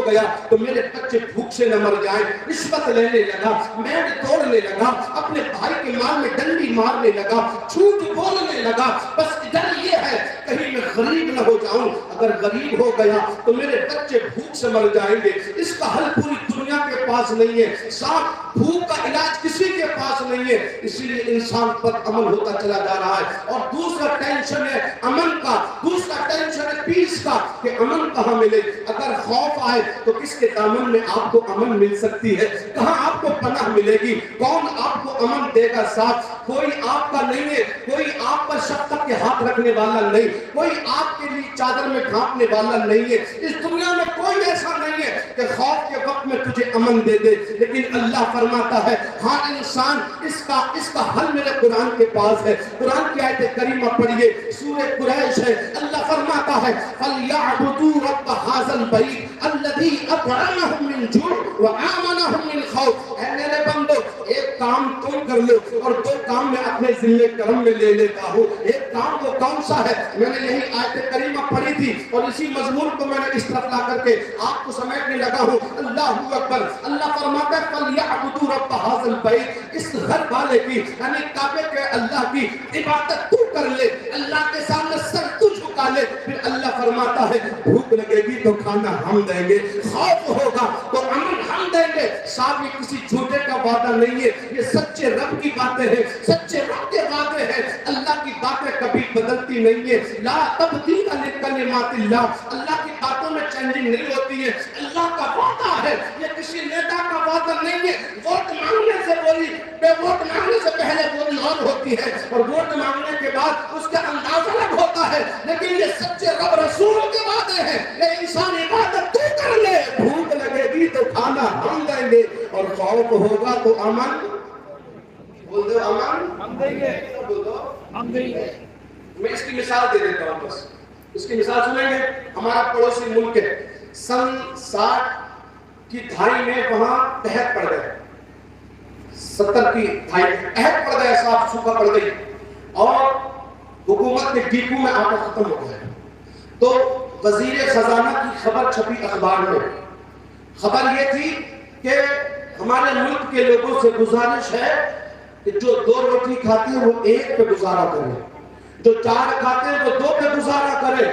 گیا تو میرے بچے بھوک سے نہ مر جائیں. رشوت لینے لگا, میں توڑنے لگا, اپنے بھائی کے مال میں ڈنڈی مارنے لگا, جھوٹ بولنے لگا. بس ڈر یہ ہے کہیں میں غریب نہ ہو جاؤں, اگر غریب ہو گیا تو میرے بچے بھوک سے مر جائیں گے. اس کا حل پوری دنیا کے پاس نہیں ہے. صاحب بھوک کا علاج کسی کے پاس نہیں ہے, اسی لیے انسان پر عمل ہوتا چلا جا رہا ہے. اور دوسرا ٹینشن ہے امن کا, دوسرا ٹینشن ہے پیس کا, کہ امن کہاں ملے. اگر خوف آئے تو کس کے دامن میں آپ کو امن مل سکتی ہے, کہاں آپ کو پناہ ملے گی, کون آپ کو امن دے گا. ساتھ کوئی آپ کا نہیں ہے, کوئی آپ پر شفقت کے ہاتھ رکھنے والا نہیں, کوئی آپ کے لیے چادر میں ڈھانپنے والا نہیں ہے. اس دنیا میں کوئی ایسا نہیں ہے کہ خوف کے وقت میں تجھے امن دے دے. لیکن اللہ فرماتا ہے ہاں انسان, اس کا حل میرے قرآن کے پاس ہے. قرآن کی آیت کریمہ پڑھیے, سورہ قریش ہے. اللہ فرماتا ہے فَلْيَعْبُدُوا رَبَّ هَٰذَا الْبَيْتِ الَّذِي أَطْعَمَهُم مِّن جُوعٍ وَآمَنَهُم مِّن خَوْفٍ. اے میرے بندو, ایک کام تم کر لو اور دو کام میں اپنے ذمہ کرم میں لے لیتا ہوں. ایک کام وہ کون سا ہے؟ میں نے یہی آیت کریمہ پڑھی تھی اور اسی مضمون کو میں نے اس طرف لا کر کے آپ کو سمیٹنے لگا ہوں. اللہ اکبر. اللہ فرماتا ہے فَلْيَعْبُدُوا رَبَّ هَٰذَا الْبَيْتِ, اس گھر والے کی یعنی کعبے کے اللہ کی عبادت تو کر لے, اللہ کے سامنے سر تو جھکا لے. پھر اللہ فرماتا ہے بھوک لگے گی تو کھانا ہم دیں گے, خوف ہوگا تو امن ہم دیں گے. صاحب یہ کسی جھوٹے کا وعدہ نہیں ہے, یہ سچے رب کی باتیں ہیں, سچے رب کے وعدے ہیں. اللہ کی باتیں کبھی بدلتی نہیں ہے. لا تبدیل لکلمات اللہ, اللہ کی باتوں میں چینجنگ نہیں ہوتی ہے. اللہ کا وعدہ ہے, یہ کسی نیتا کا وعدہ نہیں ہے. ووٹ مانگنے سے بولی, بے ووٹ مانگنے سے پہلے بولی اور ہوتی ہے, اور ووٹ مانگنے کے بعد اس کا انداز الگ ہوتا ہے. لیکن یہ سچے رب رسول کے وعدے ہیں. یہ انسان عبادت تو کر لے, بھوک لگے گی تو کھانا ہم دیں گے, اور خوف ہوگا تو امن, بول دو امن ہم دیں گے, بول دو ہم دیں گے. میں اس کی مثال دے دیتا ہوں, بس اس کی مثال سنیں گے. ہمارا پڑوسی ملک ہے, سن 60 کی دہائی میں وہاں قحط پڑ گئے, 70 کی دہائی قحط پڑ گئے, صاف سوکھا پڑ گئی, اور حکومت کے ڈیپو میں آٹا ختم ہو گیا. تو وزیر خزانہ کی خبر چھپی اخبار میں. خبر یہ تھی کہ ہمارے ملک کے لوگوں سے گزارش ہے کہ جو 2 روٹی کھاتے ہیں وہ 1 پہ گزارا کریں, جو 4 کھاتے ہیں وہ 2 پہ گزارا کریں,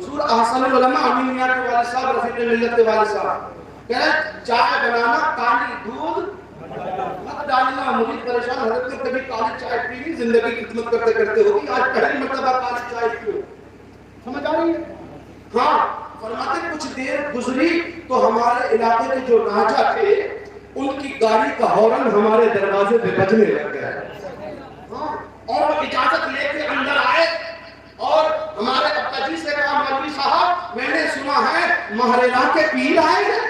حضور احسن العلماء امین میاں کے والد صاحب رفیق ملت کے والد صاحب کہہ رہے چائے بنانا کالی دودھ مت ڈالنا. مجھے پریشان حضرت نے کبھی کالی چائے پی نہیں زندگی خدمت کرتے کرتے ہوگی, آج پہلی مرتبہ کالی چائے پیو. سمجھ آ رہی ہے؟ ہاں فرماتے کچھ دیر گزری تو ہمارے علاقے کے جو راجا تھے ان کی گاڑی کا ہارن ہمارے دروازے پہ بجنے لگ گیا. ہاں اور وہ اجازت لے کے اندر آئے اور ہمارے ابا جی سے کہا مولوی صاحب میں نے سنا ہے مہرلا کے پیر آئے ہیں.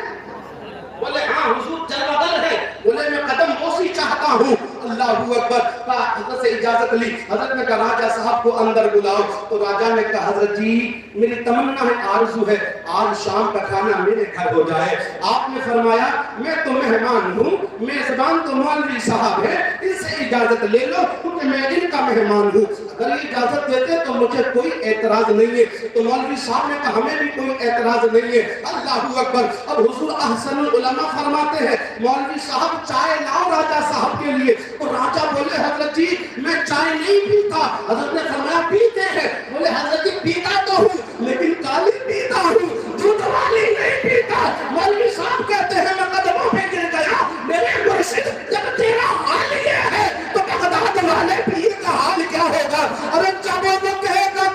بولے ہاں حضور جلوگر ہے. بولے میں قدم بوسی چاہتا ہوں. اللہ اکبر. کہا حضرت سے اجازت لی. حضرت نے کہا راجہ صاحب کو اندر بلاؤ. تو راجہ نے کہا حضرت جی میری تمنا ہے آرزو ہے آج شام کا کھانا میرے گھر ہو جائے. آپ نے فرمایا میں تو مہمان ہوں, میزبان تو مولوی صاحب ہے, اس سے اجازت لے لو کیونکہ میں ان کا مہمان ہوں. اگر یہ اجازت دیتے تو مجھے کوئی اعتراض نہیں ہے. تو مولوی صاحب نے کہا ہمیں بھی کوئی اعتراض نہیں ہے. اللہ اکبر. اب حضور احسن العلماء فرماتے ہیں مولوی صاحب چائے لاؤ راجہ صاحب کے لیے. تو راجہ بولے حضرت جی میں چائے نہیں پیتا. حضرت نے فرمایا پیتے ہیں. بولے حضرت جی پیتا تو ہوں لیکن کالی پیتا ہوں, دودھ والی نہیں پیتا. مولوی صاحب کہتے ہیں میں قدموں پہ گر گیا. میرے مرشد جب تیرا حال یہ ہے تو بغداد والے پیر کا حال کیا ہوگا؟ ارے جب وہ کہے گا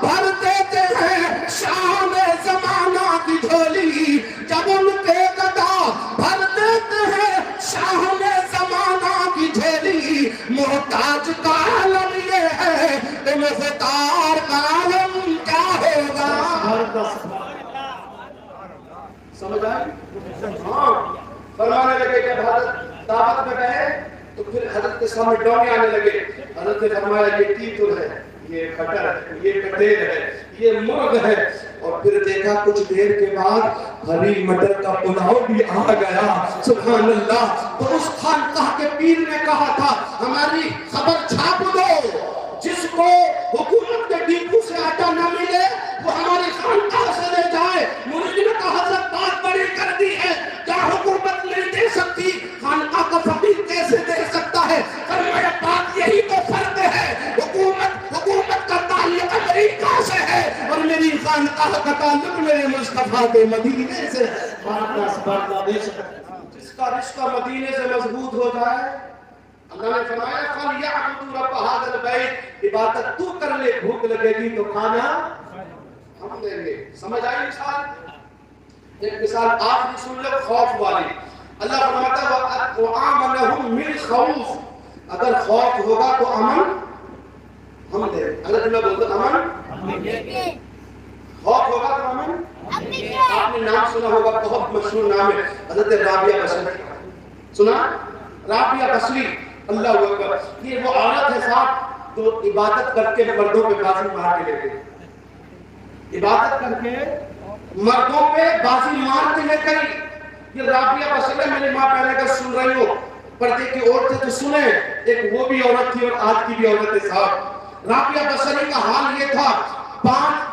بھر دیتے ہیں شام زمانہ کی جھولی. جب ان کہے گا بھر دیتے ہیں شام زمانہ کی جھولی. محتاج کا عالم یہ ہے تو مختار کا عالم کیا ہوگا؟ سمجھ آئی؟ ہاں فرمانے لگے کہ حضرت دعوت میں گئے تو پھر حضرت کے سامنے ڈونے آنے لگے. حضرت نے فرمایا یہ تیتر ہے, یہ کٹر ہے, یہ کٹیر ہے, یہ مرغ ہے. اور پھر دیکھا کچھ دیر کے بعد ہری مٹر کا پلاؤ بھی آ گیا. سبحان اللہ. تو اس خانقاہ کے پیر نے کہا تھا ہماری خبر چھاپ دو, جس کو حکومت کے ڈپو سے آٹا نہ ملے وہ ہماری خانقاہ سے لے جائے. مرید نے کہا حضرت بات بڑی کر دی ہے, کیا حکومت نہیں دے سکتی؟ خانقاہ کا فقیر کیسے دے سکتا ہے؟ فرمایا بات یہی تو فرق ہے, حکومت کا تعلق امریکہ سے ہے اور میری خانقاہ کا تعلق میرے مصطفیٰ کے مدینے سے. جس کا رشتہ مدینے سے مضبوط ہو جائے, اللہ نے فرمایا فَلْيَعْبُدُوا رَبَّ هَذَا الْبَيْتِ, عبادت تو کر لے, بھوک لگے گی تو کھانا ہم دیں گے. سمجھ آئی مثال؟ ایک مثال آخری سن لو خوف والی. اللہ فرماتا ہے وَآمَنَهُمْ مِنْ خَوْفٍ, اگر خوف ہوگا تو امن ہم دیں. اگر تمہیں بولتے امن خوف ہوگا تو امن. آپ نے نام سنا ہوگا, بہت مشہور نام ہے حضرت رابعہ بصری. سنا رابعہ بصری؟ اللہ اکبر. یہ وہ عورت ہے صاحب جو عبادت کر کے مردوں پہ بازی مار کے لے گئی. عبادت کر کے مردوں پہ بازی مار کے لے گئی. یہ رابعہ بصری میری ماں پہلے کا سن رہی ہو, پردے کی عورتیں تو سنیں, ایک وہ بھی عورت تھی اور آج کی بھی عورت ہے صاحب. رابعہ بصری کا حال یہ تھا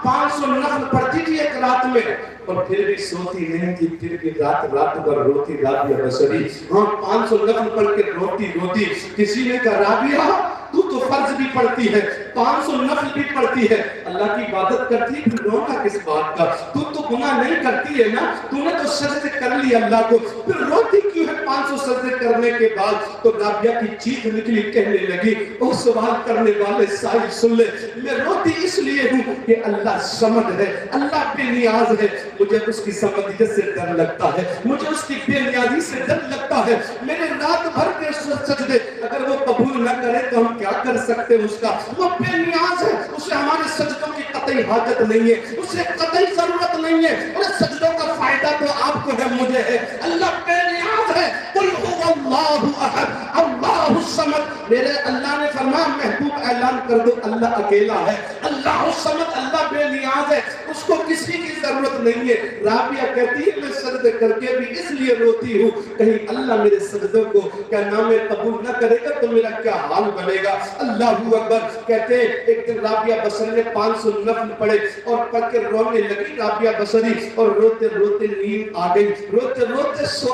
500 نفل پڑھتی تھی ایک رات میں اور پھر بھی سوتی نہیں تھی. پھر بھی رات بھر روتی رابعہ بصری. ہاں 500 نفل پڑھ کے روتی. کسی نے کہا رابعہ تو فرض بھی پڑھتی ہے, 500 نفل بھی پڑھتی ہے, اللہ کی عبادت کرتی ہے, پھر رونا کس بات کا؟ تو گناہ نہیں کرتی ہے نا, تو نے تو سجدے کر لی اللہ کو, پھر روتی کیوں ہے 500 سجدے کرنے کے بعد؟ تو رابعہ کی چیخ نکلی, کہنے لگی او سوال کرنے والے سائل سن لے, میں روتی اس لیے ہوں کہ اللہ صمد ہے, اللہ بے نیاز ہے. مجھے اس کی صمدیت سے ڈر لگتا ہے, مجھے اس کی بے نیازی سے ڈر لگتا ہے. میرے رات بھر کے سجدے اگر وہ قبول نہ کرے تو ہم کیا کر سکتے ہیں؟ اس کا وہ بے نیاز ہے, اسے ہمارے سجدوں کی قطعی حاجت نہیں ہے, اسے قطعی ضرورت نہیں ہے, اور سجدوں کا فائدہ تو آپ کو ہے, مجھے ہے. اللہ بے نیاز ہے. قل هو اللہ احد اللہ الصمد. میرے اللہ نے فرمایا محبوب اعلان کر دو اللہ اکیلا ہے, اللہ الصمد, اللہ بے نیاز ہے, اس کو کسی کی ضرورت نہیں ہے. رابعہ کہتی ہے میں سجدے کر کے بھی اس لیے روتی ہوں کہیں اللہ میرے سجدوں کو کیا نام قبول نہ کرے گا تو میرا کیا حال بنے گا. اللہ اکبر. کہتے ہیں ایک دن رابعہ بصری نے 500 نفل پڑھے اور پڑھ کے رونے لگی رابعہ بصری, اور روتے روتے نیند آ گئی, روتے روتے سو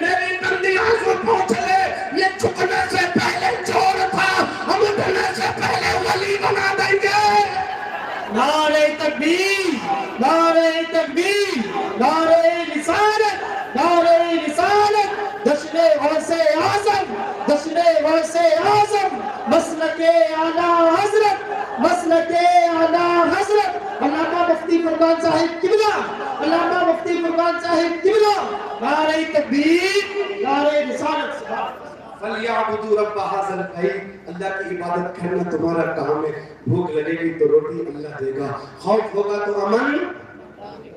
میری بندی آنسو پوچھ لے, یہ جھکنے سے پہلے چور تھا, ہم اٹھنے سے پہلے ولی بنا دیں گے. نعرہ تکبیر, نعرہ تکبیر, نعرہ رسالت, نعرہ رسالت. جشن غوث اعظم, جشن غوث اعظم, مسلک اعلیٰ حضرت, مسلک اعلیٰ حضرت علامہ مفتی فرقان صاحب قبلہ, علامہ مفتی فرقان صاحب قبلہ. نعرہ تکبیر, نعرہ رسالت. فَلْيَعْبُدُوا رَبَّ هَذَا الْبَيْتِ. اللہ کی عبادت کرنا تمہارا کام ہے. بھوک لگے گی تو روٹی اللہ دے گا, خوف ہوگا تو امن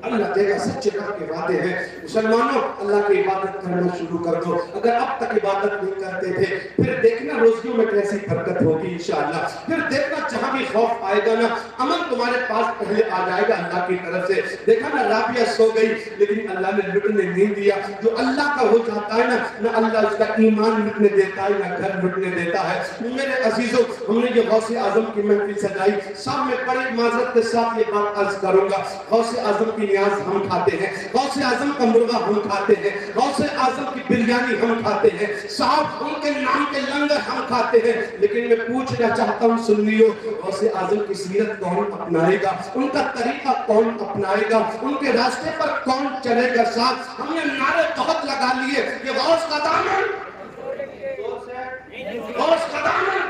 اللہ دے گا. سچے رب کے وعدے ہیں. مسلمانوں, اللہ کی عبادت کرنا شروع کر دو. اگر اب تک عبادت نہیں کرتے تھے, پھر دیکھنا روزیوں میں کیسی برکت ہوگی انشاءاللہ. پھر دیکھنا جہاں بھی خوف آئے گا نا, امن تمہارے پاس پہلے آ جائے گا اللہ کی طرف سے. دیکھا نا, رابعہ سو گئی لیکن اللہ نے لٹنے نہیں دیا. جو اللہ کا ہو جاتا ہے نا, نہ اللہ اس کا ایمان لٹنے دیتا ہے نہ گھر لٹنے دیتا ہے. میرے عزیزوں, ہم نے یہ غوث اعظم کی محفل سجائی. سب میں بڑی معذرت کے ساتھ یہ بات عرض کروں گا, غوث اعظم کی نیاز ہم کھاتے ہیں, غوث اعظم کا مرغہ ہم کھاتے ہیں, غوث اعظم کی بریانی ہم کھاتے ہیں, صاحب ان کے نام کے لنگر ہم کھاتے ہیں. لیکن میں پوچھنا چاہتا ہوں سنیو, غوث اعظم کی سیرت کون اپنائے گا, ان کا طریقہ کون اپنائے گا, ان کے راستے پر کون چلے گا. صاحب ہم نے نعرے بہت لگا لیے کہ غوث کا دامن, غوث کا دامن,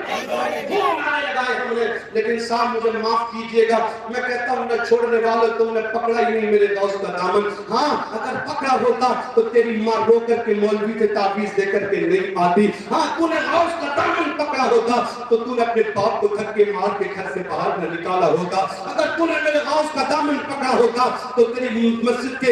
وہ نعرے لگائے ہم نے. لیکن صاحب مجھے معاف کیجئے گا, میں کہتا ہوں نہ چھوڑنے والے, تم نے پکڑا ہی نہیں میرے غوث کا دامن. ہاں اگر پکڑا ہوتا تو تیری ماں رو کر کے مولوی کے تعویذ دے کر کے نہیں آتی. ہاں تو نے غوث کا دامن پکڑا ہوتا تو تو نے اپنے باپ کو دھکے مار کے گھر سے باہر نہ نکالا ہوتا. اگر تو نے میرے غوث کا دامن پکڑا ہوتا تو تیری مسجد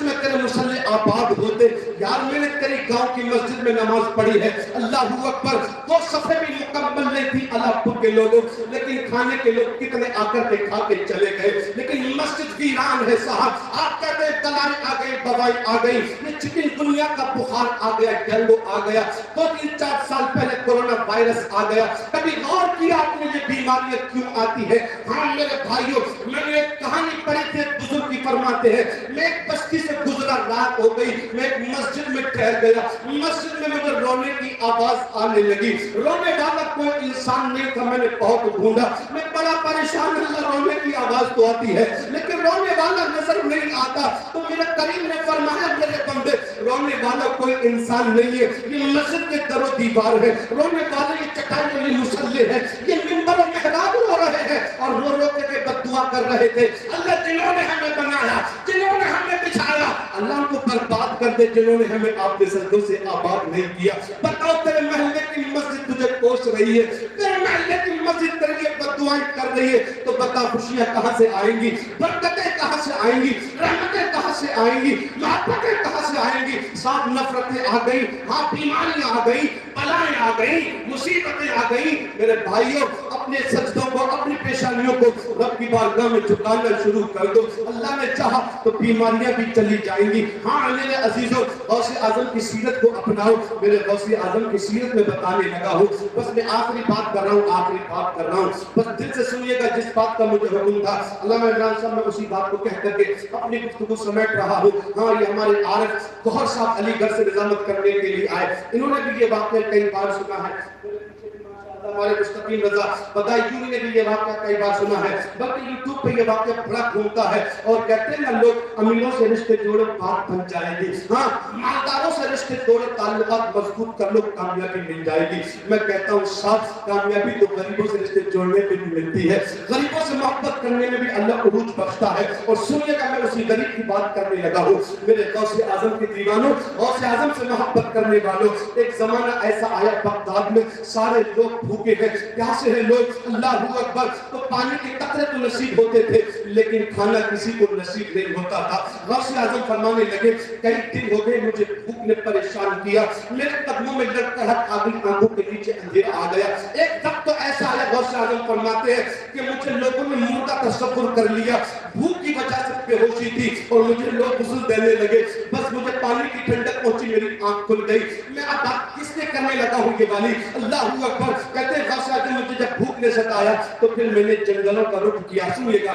میں تیرے مصلی آباد ہوتے. یار میں نے تیری گاؤں کی مسجد میں نماز پڑھی ہے, اللہ اکبر, 2 صفحے بھی مکمل نہیں تھی اللہ پور کے لوگوں, لیکن کھانے کے لوگ کتنے آ کر کے کھا کے چلے گئے. لیکن مسجد ویران ہے صاحب. آپ کہتے ہیں تلائی آ گئی, دوائی آ گئی, یہ چکن دنیا کا بخار آ گیا, ڈینگو آ گیا, 2-3-4 سال پہلے کورونا وائرس آ گیا. کبھی غور کیا آپ نے یہ بیماریاں کیوں آتی ہے؟ ہاں میرے بھائیوں, میں نے ایک کہانی پڑھی تھی, بزرگ کی فرماتے ہیں, میں ایک بستی سے گزرا, رات ہو گئی, میں ایک مسجد میں ٹھہر گیا. مسجد میں مجھے رونے کی آواز آنے لگی. رونے والا کوئی انسان نہیں تھا. میں نے بہت ڈھونڈا, میں بڑا پریشان ہوں, رونے کی آواز تو آتی ہے لیکن رونے والا نظر نہیں آتا. تو میرے کریم نے فرمایا, میرے بندے, رونے والا کوئی انسان نہیں ہے, یہ مسجد کے در و دیوار ہے. رونے والا یہ چٹائی والی مصلی ہے, یہ منبر و محراب رو رہے ہیں اور رو رو کے بد دعا کر رہے تھے. اللہ جنہوں نے ہمیں بنایا, جنہوں نے ہمیں بچھایا, اللہ کو برباد کر دے جنہوں نے ہمیں آپ کے سجدوں سے آباد نہیں کیا. بتاؤ تیرے محلے کی مسجد تجھے کوس رہی ہے, تیرے محلے کی مسجد تیرے لیے بد دعائیں کر رہی ہے, تو بتا خوشیاں کہاں سے آئیں گی, برکتیں کہاں سے آئیں گی, رحمتیں کہاں سے آئیں گی, محبتیں کہاں سے آئیں گی. ساتھ نفرتیں آ گئی, ہاں بیماریاں آ گئی, بلائیں آ گئی, مصیبتیں آ گئی. میرے بھائیوں, اپنے سجدوں کو, اپنی پیشانیوں کو رب کی بارگاہ میں جھکانا شروع کر دو. اللہ نے چاہا تو بیماریاں بھی چلی جائیں گی. ہاں میرے عزیزوں, غوث اعظم کی سیرت کو اپناؤ. میرے غوث اعظم کی سیرت میں بتانے لگا ہوں, بس میں آخری بات کر رہا ہوں, آخری بات کر رہا ہوں, بس دل سے سنیے گا. جس بات کا مجھے حکم تھا علامہ عمران صاحب, میں اسی بات کو کہہ کر کے اپنی گفتگو سمیٹ رہا ہوں. ہاں یہ ہمارے عارف گوہر صاحب علی گڑھ سے نظامت کرنے کے لیے آئے, انہوں نے بھی یہ واقعہ کئی بار سنا ہے. ہمارے مستقیم رضا بدایونی نے بھی یہ واقعہ کئی بار سنا ہے, بلکہ یوٹیوب پہ یہ واقعہ بڑا گھومتا ہے. اور کہتے ہیں نا لوگ, امیروں سے رشتے جوڑو بات بن جائے گی, ہاں مالداروں سے رشتے جوڑو تعلقات مضبوط کر لو کامیابی مل جائے گی. میں کہتا ہوں ساتھ کامیابی تو غریبوں سے رشتے جوڑنے میں بھی ملتی ہے, غریبوں سے محبت کرنے میں بھی اللہ عروج بخشتا ہے. اور سنیے گا, میں اسی غریب کی بات کرنے لگا ہوں. میرے غوث اعظم کے دیوانوں, غوث اعظم سے محبت کرنے والوں, ایک زمانہ ایسا آیا بغداد میں, سارے لوگ بھوکے ہیں, پیاسے ہیں لوگ, اللہ اکبر, تو پانی کے قطرے تو نصیب ہوتے تھے لیکن کھانا کسی کو نصیب نہیں ہوتا تھا. غوث اعظم فرمانے لگے, کئی دن ہو گئے مجھے بھوک نے پریشان کیا, میرے قدموں میں لڑکڑاہٹ آ گئی, آنکھوں کے نیچے اندھیرا آ گیا. ایک وقت تو ایسا آیا, غوث اعظم فرماتے ہیں کہ مجھے لوگوں نے مردہ تصور کر لیا, بھوک کی وجہ سے بے ہوشی تھی اور مجھے لوگ غسل دینے لگے, بس مجھے پانی کی ٹھنڈک پہنچی, میری آنکھ کھل گئی. میں اب بات کس نے کرنے لگا ہوں یہ والی, اللہ اکبر. کہتے ہیں غوث اعظم, مجھے جب بھوک نے ستایا تو پھر میں نے جنگلوں کا رخ کیا. سنیے گا,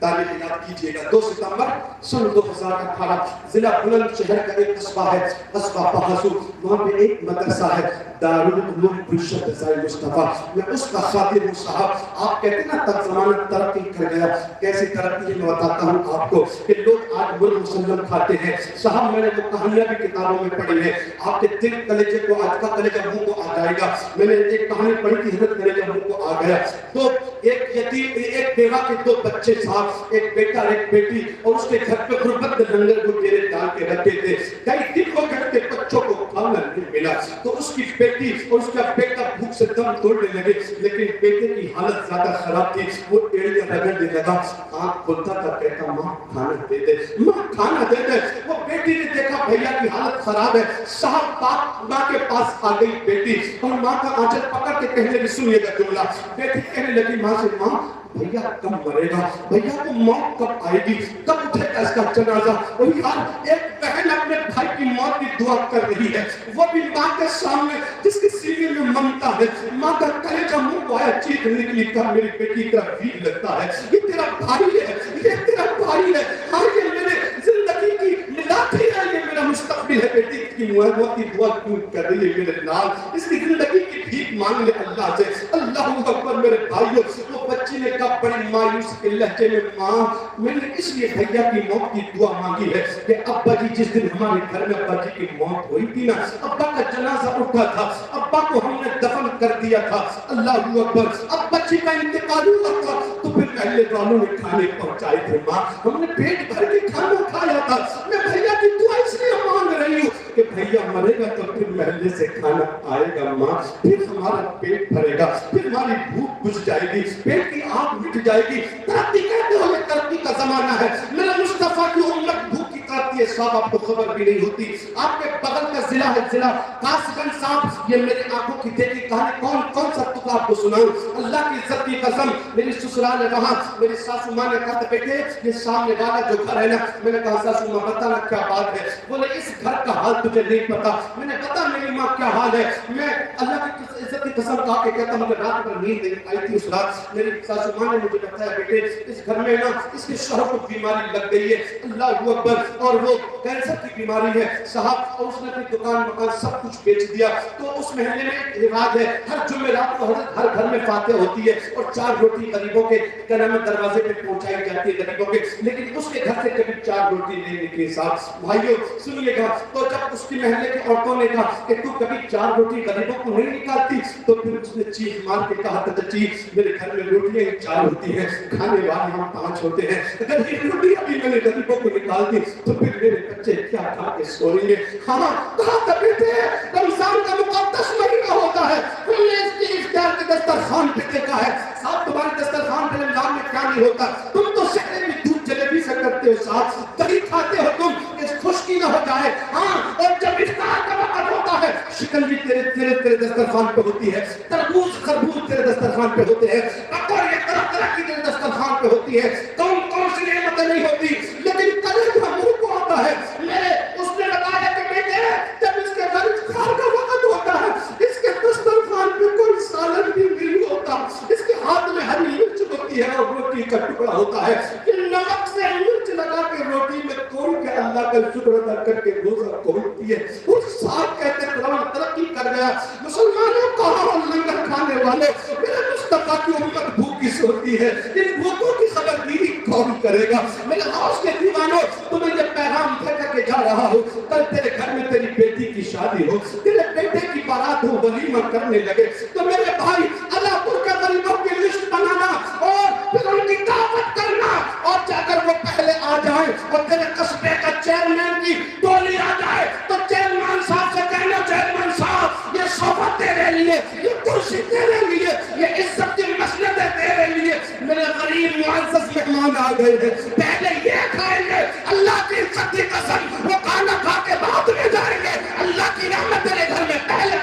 تاریخ یاد کیجئے گا 2 ستمبر سن 2018 ضلع بلند شہر کا ایک قصبہ ہے قصبہ پہاسو وہاں پہ ایک مدرسہ ہے دارالعلوم گلشن رضائی مصطفیٰ میں اس کا خاطر ہوں صاحب آپ کہتے ہیں نا تب زمانہ ترقی کر گیا کیسے ترقی میں بتاتا ہوں آپ کو کہ لوگ آج مرغ مسلم کھاتے ہیں صاحب میں نے وہ کہانیاں بھی کتابوں میں پڑھی ہیں آپ کے دل کلیجے کو آج کا کلیجہ منہ کو آ جائے گا میں نے ایک کہانی پڑھی تھی حضرت کلیجہ منہ کو آ گیا تو ایک یتیم ایک بیوہ کے 2 بچے صاحب ایک بیٹا اور ایک بیٹی اور اس کے گھر پہ غربت لنگر کو ڈیرے ڈال کے رکھے تھے کئی دن ہو گئے کہ بچوں کو کھانا نہیں ملا تو اس کی بیٹی اور اس کا بیٹا بھوک سے دم توڑنے لگے لیکن بیٹے کی حالت زیادہ خراب تھی وہ ایڑیاں رگڑنے لگا آنکھ کھولتا تھا کہتا ماں کھانا دے دے ماں کھانا دے دے وہ بیٹی نے دیکھا بھیا کی حالت خراب ہے صاحب ماں کے پاس آ گئی بیٹی اور ماں کا آنچل پکڑ کے کہنے لگی سنیے گا جملہ بیٹی کہنے لگی ماں سے ماں بھیا کب مرے گا بھیا کو موت کب آئے گی کب اٹھے گا اس کا جنازہ اور یار ایک بہن اپنے بھائی کی موت کی دعا کر رہی ہے وہ بھی ماں کے سامنے جس کے سینے میں ممتا ہے ماں کا کلیجہ منہ کو آیا چیخ نکلی کہا میری بیٹی کا ویر لگتا ہے یہ تیرا بھائی ہے یہ تیرا بھائی ہے ہاں یہ میرے زندگی کی ملاتی ہے یہ میرا مستقبل ہے بیٹی کی موت کی دعا کیوں کر رہی ہے میرے نال اس کی زندگی کی بھیک مانگ لے اللہ سے اللہ اکبر میرے بھائیوں وہ بچی نے کہا بڑی مایوس کے لہجے میں ماں میں نے اس لیے بھیا کی موت کی دعا مانگی ہے کہ ابا جی جس دن ہمارے گھر میں ابا جی کی موت ہوئی تھی نا ابا کا جنازہ اٹھا تھا ابا کو ہم نے دفن کر دیا تھا اللہ اکبر اب بچی کا انتقال ہوا تھا تو پھر پہلے والوں نے کھانے پہنچائے تھے ماں ہم نے پیٹ بھر کے کھانا کھایا تھا میں بھیا کی دعا اس لیے مانگ رہی ہوں کہ بھیا مرے گا تو پھر محلے سے کھانا آئے گا ماں پھر ہمارا پیٹ بھرے گا پھر ہماری بھوک بجھ جائے گی پیٹ کی آگ مٹ جائے گی ترقی کہتے ہو یہ ترقی کا زمانہ ہے میرا مصطفیٰ کی امت بھوک کی کرتی ہے صاحب آپ کو خبر بھی نہیں ہوتی آپ کے بغل کا ضلع ہے ضلع کاسگنج صاحب یہ میری آنکھوں کی دیکھی کہانی کون سا تک آپ کو سناؤں اللہ کی عزت کی قسم میری سسرال ہے وہاں میری ساسو ماں نے کہا بیٹے یہ سامنے والا جو گھر ہے نا میں نے کہا ساسو ماں بتانا کیا بات ہے بولے اس گھر کا حال تجھے نہیں پتا میں نے بتا میری ماں کیا حال ہے میں اللہ کی عزت کی قسم کہا کہ کہتا مجھے رات پر نیند نہیں آئی تھی اس رات میری ساسو ماں نے مجھے بتایا بیٹے اس گھر میں نا اس کے شوہر کو بیماری لگ گئی ہے اللہ اکبر اور وہ کینسر کی بیماری ہے صاحب اور اس نے اپنی دکان مکان سب کچھ بیچ دیا تو اس محلے میں ایک رواج ہے ہر جمعرات کو ہر گھر میں فاتح ہوتی ہے اور 4 روٹی غریبوں کے دروازے پہ پہنچائی جاتی ہے غریبوں کے لیکن اس کے گھر سے کبھی 4 روٹی نہیں نکلی صاحب بھائیو سنیے گا تو جب اس کی محلے کی عورتوں نے کہا کہ تو کبھی 4 روٹی غریبوں کو نہیں نکالتی تو پھر اس نے چیخ مار کے کہا چچی میرے گھر میں روٹیاں 4 ہوتی ہیں کھانے والے ہم 5 ہوتے ہیں اگر یہ روٹیاں بھی میں نے غریبوں کو نکال دی تو پھر میرے بچے کیا کھا کے سوئیں گے ہاں کہا تھا بیٹے رمضان کا مقدس مہینہ ہوتا ہے ہم نے اس کی افطار کے دسترخوان پہ دیکھا ہے صاحب تمہارے دسترخوان پہ رمضان میں کیا نہیں ہوتا تم تو شہر میں دودھ جلیبی سے کرتے ہو صاحب دہی کھاتے ہو تم اس خشکی نہ ہو جائے ہاں اور جب افطار کا وقت ہوتا ہے شکنجی تیرے دسترخوان پہ ہوتی ہے تربوز خربوز تیرے دسترخوان پہ ہوتے ہیں پکوڑے طرح طرح کی تیرے دسترخوان پہ ہوتی ہے کون سی نعمتیں نہیں ہوتی لیکن کلیجہ منہ کو آتا ہے میرے اس نے بتایا کہ بیٹے جب اس کے گھر افطار کا وقت ہوتا ہے اس کے دسترخوان پہ کوئی سالن بھی نہیں ہوتا اس کے ہاتھ میں ہری مرچ ہوتی ہے اور روٹی کا ٹکڑا ہوتا ہے کہ نمک سے مرچ لگا کے روٹی میں توڑ کے اللہ کا شکر ادا کر کے روزہ کھولتی ہے اس صاحب کہتے ہیں قرآن ترقی کر گیا مسلمانوں کہاں لنگر کھانے والے میرے مصطفیٰ کی امت بھوکی سوتی ہے ان بھوکوں کی خبرداری کون کرے گا میرے ہاؤس کے دیوانوں تمہیں یہ پیغام دے کر کے جا رہا ہوں کل تیرے گھر میں تیری بیٹی کی شادی ہو تیرے بیٹے کی بارات ہو ولیمہ کرنے لگے تو میرے بھائی اللہ پور کے غریبوں کی لسٹ بنانا اور پھر ان کی دعوت کرنا اور جا کر وہ پہلے آ جائیں اور تیرے قصبے کا چیئرمین کی ٹولی آ جائے تو چیئرمین صاحب سے کہنا چیئرمین صاحب یہ صوفہ تیرے لیے یہ کرسی تیرے لیے یہ عزت کی مسندیں تیرے لیے میرے غریب معزز مہمان آ گئے ہیں پہلے یہ کھائیں گے اللہ کی عزت کی قسم وہ کھانا کھا کے بعد میں جائیں گے اللہ کی رحمت تیرے گھر میں پہلے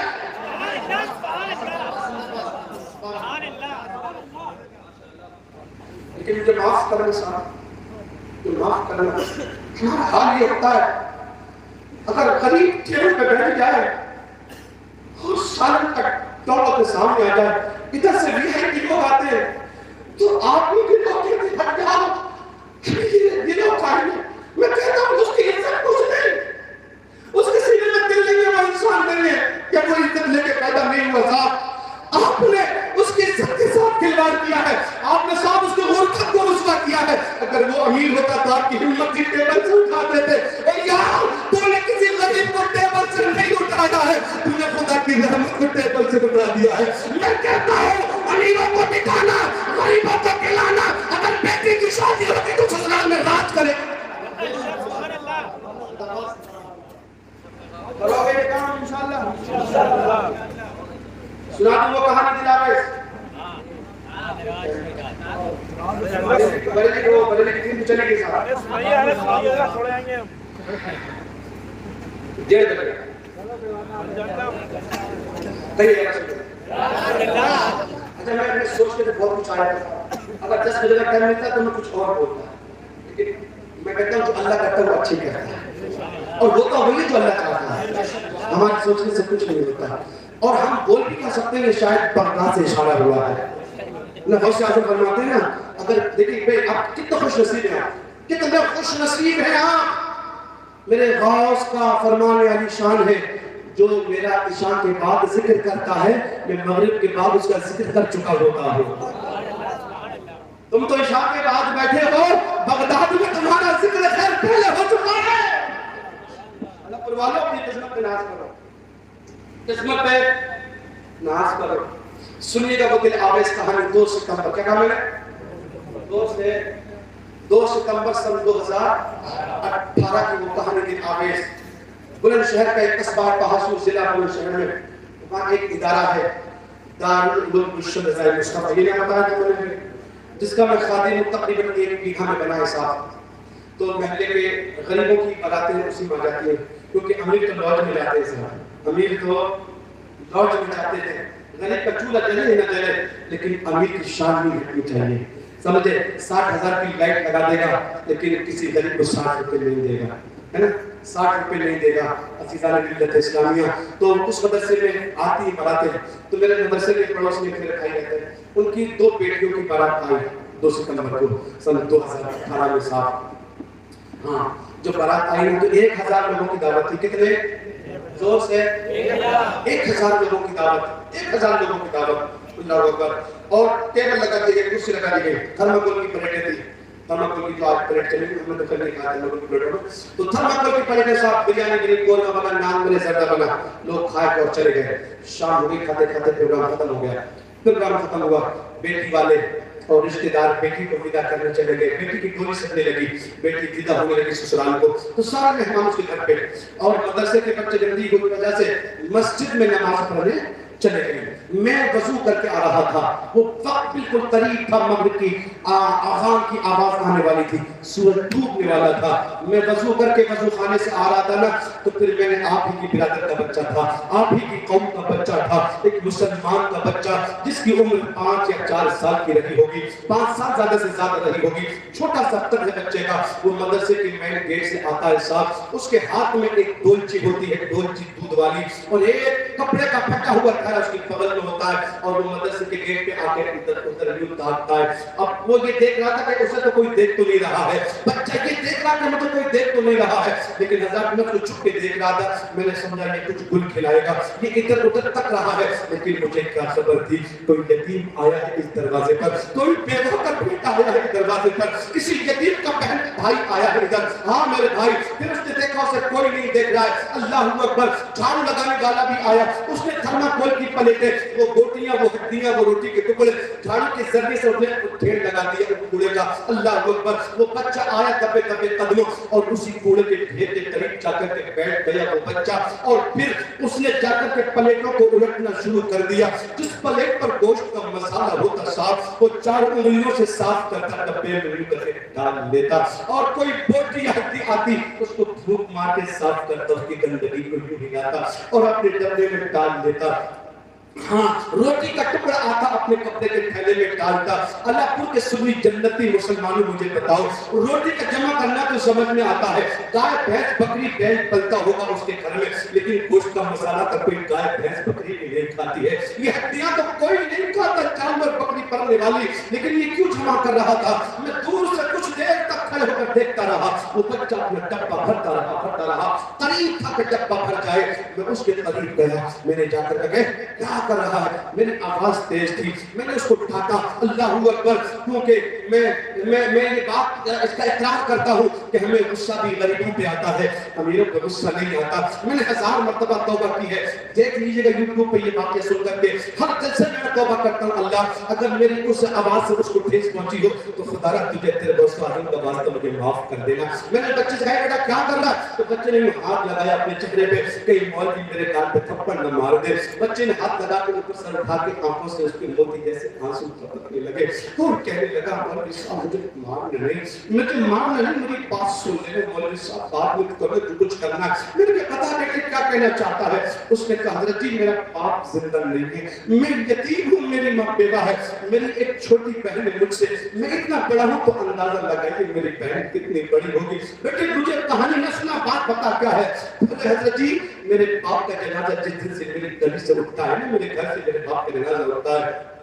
لیکن مجھے معاف کرنا صاحب معاف کرنا ہمارا حال یہ ہوتا ہے اگر غریب ٹیبل پہ بیٹھ جائے اور سالن تک دولت کے سامنے آ جائے ادھر سے بھی ہے کہ لوگ آتے ہیں تو آپ بھی لوگ کہتے ہیں ہٹ جاؤ آپ کی ہمت کی ٹیبل سے اٹھاتے تھے. اور یار تو نے کسی غریب کو ٹیبل سے نہیں اٹھایا ہے, تو نے خدا کی رحمت کو ٹیبل سے اٹھا دیا ہے. میں کہتا ہوں امیروں کو ٹکانا, غریبوں کو کھلانا. اگر بیٹی کی شادی ہوتی تو سسرال میں راج کرے. کرو گے یہ کام انشاءاللہ. سنا دوں وہ کہانی دلاویز. بڑے کی ٹیم چلے گی صاحب. چھوڑے آئیں گے ہم. ڈیڑھ بجے اچھا میں سوچ کے بہت کچھ آیا تھا. اگر 10 بجے کا ٹائم ملتا تو میں کچھ اور بولتا, لیکن میں کہتا ہوں جو اللہ کرتا ہے وہ اچھی کرتا ہے, اور ہوتا وہی جو اللہ چاہتا ہے. ہمارے سوچنے سے کچھ نہیں ہوتا. اور ہم بول بھی کہہ سکتے ہیں شاید بغداد سے اشارہ ہوا ہے. غوث اعظم فرماتے ہیں نا, اگر دیکھیے آپ کتنے خوش نصیب ہیں, کتنے خوش نصیب ہیں آپ. میرے غوث کا فرمان علی شان ہے, جو میرا عشاء کے بعد ذکر کرتا ہے میں مغرب کے بعد اس کا ذکر کر چکا ہوتا ہوں. تم تو عشاء کے بعد بیٹھے ہو, بغداد میں تمہارا ذکر خیر پہلے ہو چکا ہے. اللہ پر والوں اپنی قسمت پہ ناز کرو, قسمت پہ ناز کرو. سنیے گا وہ دل آویز کہانی 2 ستمبر. کیا کہا میں نے؟ 2 ستمبر سن 2018 کی وہ کہانی دل آویز. بلند شہر کا ایک قصبہ پہاسور ضلع بلند شہر میں, وہاں ایک ادارہ ہے دارالعلوم ارشد رضاء مصطفیٰ, یہ نہیں بتایا تھا میں نے, جس کا میں خادم تقریباً 1 بیگھہ میں بنا حساب. تو محلے کے غریبوں کی باراتیں اسی میں جاتی ہیں, کیونکہ امیر تو لاڈج میں جاتے ہیں, امیر تو لاڈج میں جاتے ہیں. غریب کا چولہا جلے نہ جلے, لیکن امیر کی شان نہیں ہٹنی چاہیے. سمجھے 60,000 کی لائٹ لگا دے گا لیکن کسی غریب کو 60 روپے نہیں دے گا, ہے نا, 60 روپے نہیں دے گا. عزیزان ملت اسلامیہ, تو اس مدرسے میں آتی باراتیں. تو میرے مدرسے کے پڑوس میں میرے بھائی رہتے ہیں, ان کی 2 بیٹیوں کی بارات آئی 2 ستمبر کو سن 2018 میں صاحب. ہاں جو بارات آئی نا تو 1000 لوگوں کی دعوت تھی. کتنے زور سے 1000 لوگوں کی دعوت, 1000 لوگوں کی دعوت. اللہ اکبر. اور ٹیبل لگا دی گئی, کرسی لگا دی گئی, تھرماکول کی پلیٹیں تھی. تھرماکول کی تو آج پلیٹ چلی گئی, ہم نے تو کل نہیں کھایا تھرماکول کی پلیٹوں کو. تو تھرماکول کی پلیٹیں صاحب بریانی بنی, قورمہ بنا, نان بنے, زردہ بنا. لوگ کھائے اور چلے گئے. شام ہو گئی, کھاتے کھاتے پروگرام ختم ہو گیا. پروگرام ختم ہوا, بیٹی والے اور رشتہ دار بیٹی کو ودا کرنے چلے گئے. بیٹی کی گولی سکنے لگی, بیٹی ودا ہونے لگی سسرال کو. تو سارے مہمان اس کے گھر پہ, اور مدرسے کے بچے جلدی کی وجہ سے مسجد میں نماز پڑھنے چلے گئے. میں وضو کر کے آ رہا تھا, وہ وقت بالکل قریب تھا مغرب کی آذان کی آواز آنے والی تھی, سورج ڈوبنے والا تھا. میں وضو کر کے وضو خانے سے آ رہا تھا نا, تو پھر میں نے آپ ہی کی برادر کا بچہ تھا, آپ ہی کی قوم کا بچہ تھا, ایک مسلمان کا بچہ جس کی عمر 5 یا 4 سال کی رہی ہوگی, 5 سال زیادہ سے زیادہ رہی ہوگی. چھوٹا سا قد ہے بچے کا. وہ مدرسے کے مین گیٹ سے آتا ہے صاحب, اس کے ہاتھ میں ایک ڈولچی ہوتی ہے, ڈولچی دودھ والی, اور ایک کپڑے کا پھٹا ہوا تھا اس کی بغل میں ہوتا ہے, اور وہ مدرسے کے گیٹ پہ آ کے ادھر یوں تاکتا ہے. اب وہ یہ دیکھ رہا تھا کہ اسے تو کوئی دیکھ تو نہیں رہا ہے, بچہ یہ دیکھ رہا کہ مجھے کوئی دیکھ تو نہیں رہا ہے, لیکن حضرت میں تو چھپ کے دیکھ رہا تھا. میں نے سمجھا یہ کچھ گل کھلائے گا, یہ ادھر ادھر تک رہا ہے. لیکن مجھے کیا خبر تھی, کوئی یتیم آیا ہے اس دروازے پر, کوئی بیوہ کا بیٹا آیا ہے اس دروازے پر, کسی یتیم کا بہن بھائی آیا ہے ادھر. ہاں میرے بھائی, پھر اس نے دیکھا اسے کوئی نہیں دیکھ رہا ہے. اللہ اکبر. جھاڑو لگانے والا بھی آیا, اس نے تھرماکول کی پلیٹیں, وہ بوٹیاں, وہ ہڈیاں, وہ روٹی کے ٹکڑے جھاڑو کے ذریعے سے اسے ڈھیر لگا دیا کوڑے کا. اللہ اکبر. وہ بچہ آیا دبے دبے قدموں, اور اسی کوڑے کے ڈھیر کے قریب جا کر کے بیٹھ گیا وہ بچہ, اور پھر اس نے جا کر کے پلیٹوں کو الٹنا شروع کر دیا. جس پلیٹ پر گوشت کا مسالہ ہوتا صاف, وہ 4 انگلیوں سے صاف کرتا, ڈبے میں یوں کر کے ڈال دیتا, اور کوئی بوٹی یا ہڈی آتی اس کو دھوپ مار کے صاف کرتا, اس کی گندگی کو یوں بھگاتا اور اپنے ڈبے میں ڈال دیتا. ہاں روٹی کا ٹکڑا آتا, اپنے کپڑے کے تھیلے میں ڈالتا. اللہ پور کے سنی جنتی مسلمانوں مجھے بتاؤ, روٹی کا جمع کرنا تو سمجھ میں آتا ہے, گائے بھینس بکری بینس پلتا ہوگا اس کے گھر میں, لیکن گوشت کا مسالہ تو کوئی گائے بھینس بکری بھی نہیں کھاتی ہے. یہ ہڈیاں تو کوئی نہیں کھاتا, جانور بکری پلنے والی, لیکن یہ کیوں جمع کر رہا تھا؟ میں دور سے کچھ دیر تک کھڑے ہو کر دیکھتا رہا، وہ بچہ اپنا ڈبہ بھرتا رہا، قریب تھا کہ ڈبہ بھر جائے، میں اس کے قریب گیا، میں نے جا کر کہا کیا کر رہا ہے؟ میری آواز تیز تھی، میں نے اس کو ڈھانکا، اللہ اکبر، کیونکہ میں یہ بات اس کا اقرار کرتا ہوں کہ ہمیں غصہ بھی غریبوں پہ آتا ہے، امیروں پہ غصہ نہیں آتا۔ میں نے 1000 مرتبہ توبہ کی ہے، دیکھ لیجئے گا یوٹیوب پہ یہ واقعہ سن کر کے، ہر جلسے میں توبہ کرتا ہوں، اللہ اگر میری اس آواز سے اس کو ٹھیس پہنچی ہو تو خدا را تجھے تیرے دوست عظیم کا واسطہ مجھے معاف کر دینا۔ میں نے بچے سے کہا بیٹا کیا کر رہا ہے؟ تو بچے نے ہاتھ لگایا اپنے چہرے پہ، کہیں مولوی میرے کان پہ تھپڑ نہ مار دے۔ بچے نے ہاتھ لگا کے اوپر سر اٹھا کے آنکھوں سے اس کے موتی جیسے آنسو ٹپکنے لگے، اور کہنے لگا مولوی صاحب مجھے مارنا نہیں، میری بات سن لے مولوی صاحب، بات مت کرو جو کچھ کرنا ہے۔ میں نے کہا بتا بیٹے کیا کہنا چاہتا ہے؟ اس نے کہا حضرت جی میرا باپ زندہ نہیں ہے، میں یتیم ہوں، میری ماں بیوہ ہے، میری ایک چھوٹی بہن ہے مجھ سے، میں اتنا بڑا ہوں تو اندازہ لگائیے میری بہن کتنی بڑی ہوگی۔ بیٹے مجھے کہانی نہ سنا، بات بتا کیا ہے؟ حضرت جی میرے باپ کا جنازہ جس دن سے میری گلی سے اٹھتا ہے نا، میرے گھر سے میرے باپ کا جنازہ اٹھتا ہے،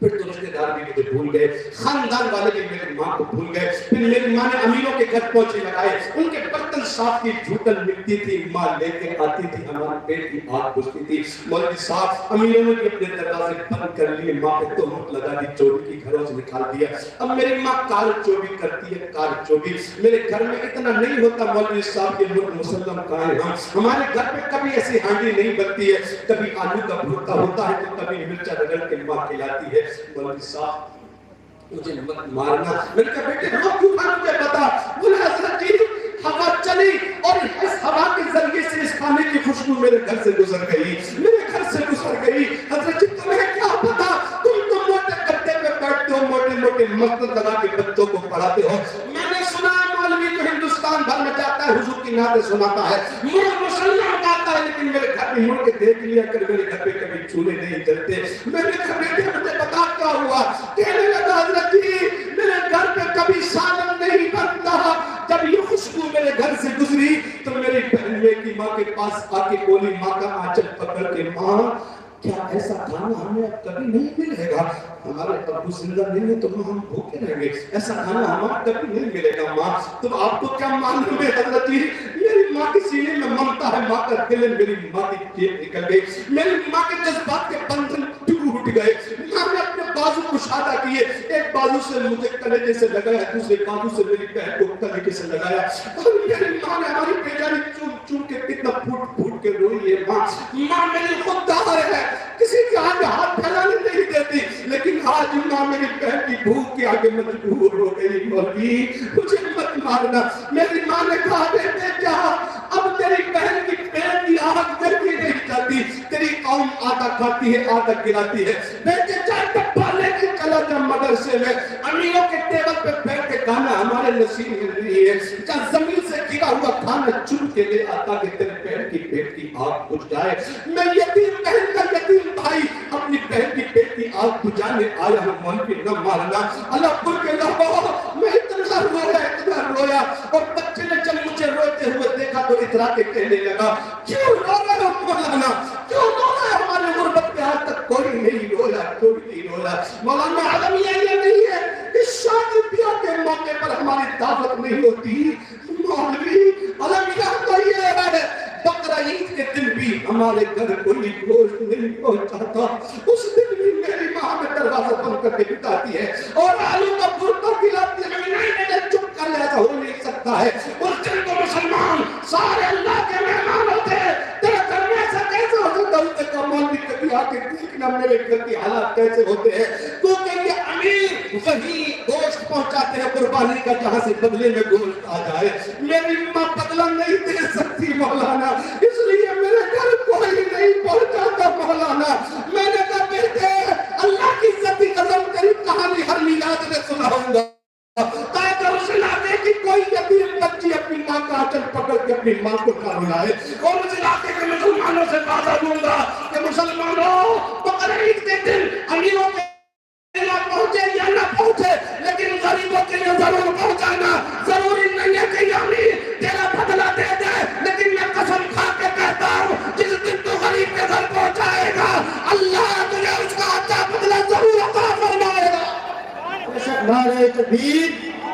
پھر تو رشتے دار بھی مجھے بھول گئے، خاندان والے بھی میری ماں کو بھول گئے، پھر میری ماں نے امیروں کے گھر پہنچے لگائے، ان کے برتن صاف کی جھوٹن ملتی تھی، ماں لے کے آتی تھی، ہمارے پیٹ کی آگ بجھتی تھی۔ مولوی صاحب امیروں نے بھی اپنے دروازے بند کر لیے، ماں پہ تہمت لگا دی، چوری کی گھروں سے نکال دیا۔ اب میری ماں کال چوری کرتی ہے، کال چوری۔ میرے گھر میں اتنا نہیں ہوتا مولوی صاحب یہ لوگ مسلم کائیں ہم، ہمارے گھر پہ کبھی ایسی ہانڈی نہیں بنتی ہے، کبھی آلو کا بھرتا ہوتا ہے تو کبھی مرچا رگڑ کے ماں کھلاتی ہے۔ مولوی صاحب مجھے مت مارنا۔ میں نے کہا بیٹے رو کیوں کھا مجھے بتا؟ بولے حضرت جی ہوا چلی اور اس ہوا کے ذریعے سے اس کھانے کی خوشبو میرے گھر سے گزر گئی، میرے گھر سے گزر گئی۔ حضرت جی تمہیں کیا پتا؟ تم تو موٹے گدے پہ بیٹھتے ہو، موٹے موٹے مستند لگا کے بچوں کو پڑھاتے ہو۔ میں نے سنا مولوی تو ہندوستان بھر میں جاتا ہے، حضور کی نعتیں سناتا ہے، مسلمان گاتا ہے، لیکن میرے گھر میں مڑ کے دیکھ لیا کر میرے گھر پہ کبھی چولہے نہیں جلتے۔ میں نے کہا بیٹے مجھے بتا کیا ہوا؟ کہنے لگا حضرت جی میرے گھر پہ کبھی سالن نہیں بنتا، جب یہ خوشبو میرے گھر سے گزری تو میری بہن کی ماں کے پاس آ کے بولی، ماں کا آنچل پکڑ کے، ماں کیا ایسا کھانا ہمیں اب کبھی نہیں ملے گا؟ ہمارے ابو زندہ نہیں ہے تو ہم بھوکے رہیں گے، ایسا کھانا ہمیں کبھی نہیں ملے گا ماں۔ تو آپ کو کیا معلوم ہے حضرت جی میری ماں کے سینے میں ممتا ہے، ماں کا دل ہے، میری ماں کی جیب نکل گئی، میری ماں کے جذبات کے بندھن ٹوٹ گئے۔ ماں نے اپنے بازو کشادہ کیے، ایک بازو سے مجھے کلیجے سے لگایا، دوسرے بازو سے میری بہن کو کلیجے سے لگایا، اور میری ماں نے ہماری بیچاری چوم چوم کے کتنا پھوٹ پھوٹ کے روئی ہے۔ ماں میری خوددار ہے، کسی کے آگے ہاتھ پھیلانے نہیں دیتی، لیکن آج ماں میری بہن کی بھوک کے آگے مجبور ہو گئی۔ مولوی مجھے مت مارنا۔ میری ماں نے کہا بیٹے جا، اب تیری بہن کی پیٹ کی آگ جلدی نہیں جاتی، تیری قوم آدھا کھاتی ہے آدھا گراتی ہے، بیٹے جا ڈبہ لے کے چلا جا مدرسے میں، امیروں کے ٹیبل پہ بیٹھ کے کھانا ہمارے نصیب میں نہیں ہے، جا زمین سے گرا ہوا کھانا چن کے لے آتا کہ تیرے بہن کی پیٹ کی آگ بجھ جائے۔ میں یتیم بہن کا یتیم بھائی اپنی بہن کی پیٹ کی آگ بجھانے آیا ہوں، مولوی نہ مارنا۔ اللہ پر کے لہو میں اتنا رویا، اور بچے نے جب مجھے روتے ہوئے دیکھا تو اترا کے کہنے لگا کیوں رو رہے ہو مولانا، کیوں رو رہے ہو؟ ہمارے غربت پہ آج تک کوئی نہیں رویا، کوئی نہیں رویا۔ مولانا عالمیہ یہ نہیں ہے کہ شادی بیاہ کے موقع پر ہماری دعوت نہیں ہوتی، مولوی عالمیہ تو یہ ہے بقرہ عید کے دن بھی ہمارے گھر کوئی گوشت نہیں پہنچاتا، اس دن بھی میری ماں میں دروازہ بند کر کے بتاتی ہے اور آلو کا بھرتا کھلاتی ہے۔ نہیں چپ کر ایسا ہو نہیں سکتا ہے، اس دن تو مسلمان سارے اللہ کے مہمان ہوتے ہیں، تیرے گھر میں ایسا کیسے ہو سکتا؟ اس نے کہا مولوی کبھی آ کے دیکھنا میرے گھر کی حالات کیسے ہوتے ہیں، کیونکہ یہ امیر وہی گوشت پہنچاتے ہیں قربانی کا جہاں سے بدلے میں گوشت آ جائے۔ میری ماں بدلہ نہیں دے سکتی مولانا، اس لیے میرے گھر کوئی نہیں پہنچاتا مولانا۔ میں نے کہا بیٹے اللہ کی عزت کی قسم تیری کہانی ہر میلاد میں سناؤں گا تاکہ اس علاقے کی کوئی یتیم بچی اپنی ماں کا آنچل پکڑ کے اپنی ماں کو نہ رلائے، اور اس علاقے کے مسلمانوں سے وعدہ دوں گا کہ مسلمانوں بقرہ عید کے دن امیروں کے نہ پہنچے یا نہ پہنچے لیکن غریبوں کے لیے ضرور پہنچانا۔ ضروری نہیں ہے کہ امیر تیرا بدلہ دے دے، لیکن میں قسم کھا کے کہتا ہوں جس دن تو غریب کے گھر پہنچائے گا اللہ تجھے اس کا اچھا بدلہ ضرور عطا فرمائے گا۔ نعرہ تکبیر،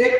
1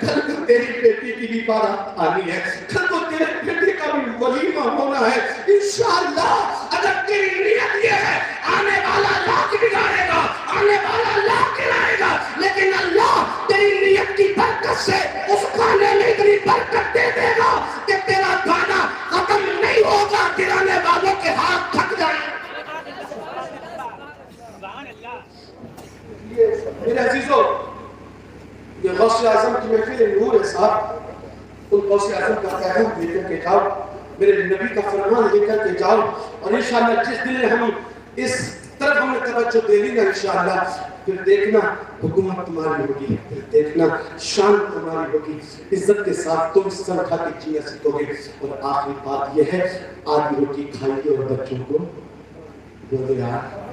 کل کو تیری بیٹی کی بھی بارات آنی ہے, کل کو تیرے بیٹے کا بھی ولیمہ ہونا ہے انشاءاللہ. اگر تیری نیت یہ ہے آنے والا لاکھ بگاڑے گا, آنے والا لاکھ گرائے گا, لیکن اللہ تیری نیت کی برکت سے اس کھانے میں اتنی برکت دے دے گا کہ تیرا کھانا ختم نہیں ہوگا, گرانے والوں کے ہاتھ تھک جائیں. میرے عزیزوں, یہ غوث اعظم کی محفل نور ہے صاحب, ان غوث اعظم کا پیغام لے کر کے جاؤ, میرے نبی کا فرمان لے کر کے جاؤ, اور انشاءاللہ جس دن ہم اس طرف ہمیں توجہ دے دیں گے انشاءاللہ, پھر دیکھنا حکومت تمہاری ہوگی, پھر دیکھنا شان تمہاری ہوگی, عزت کے ساتھ تم سر کھا کے جینا سیکھو گے. اور آخری بات یہ ہے, آدھی روٹی کھائیے اور بچوں کو بولے یار,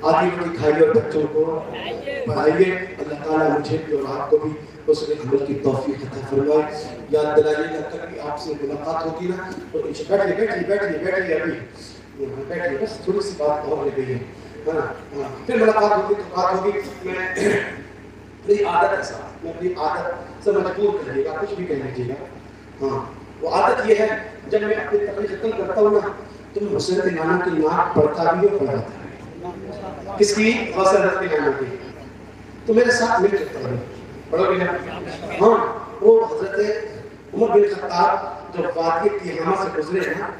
آدھی روٹی کھائیے اور بچوں کو پڑھائیے. اللہ تعالیٰ مجھے بھی اور آپ کو بھی اس نے عمل کی توفیق عطا فرمائے. یاد دلائیے گا کبھی آپ سے ملاقات ہوگی نا تو بیٹھیے بیٹھیے بیٹھیے بیٹھیے ابھی بیٹھیے, بس تھوڑی سی بات اور رہ گئی ہے, پھر ملاقات ہوگی تو بات ہوگی. میں میری عادت ہے صاحب, میں اپنی عادت سے مجبور کریے گا, کچھ بھی کہہ لیجیے گا. ہاں وہ عادت یہ ہے, جب میں اپنی تقریر ختم کرتا ہوں نا تو میں حسین کے نام کی نعت پڑھتا بھی ہوں, پڑھاتا ہے. کس کی؟ غوث اعظم کے نام کی. تو میرے ساتھ مل کے پڑھو, پڑھو گے نا؟ ہاں, وہ حضرت عمر بن خطاب جب وادی تیہامہ سے گزرے ہیں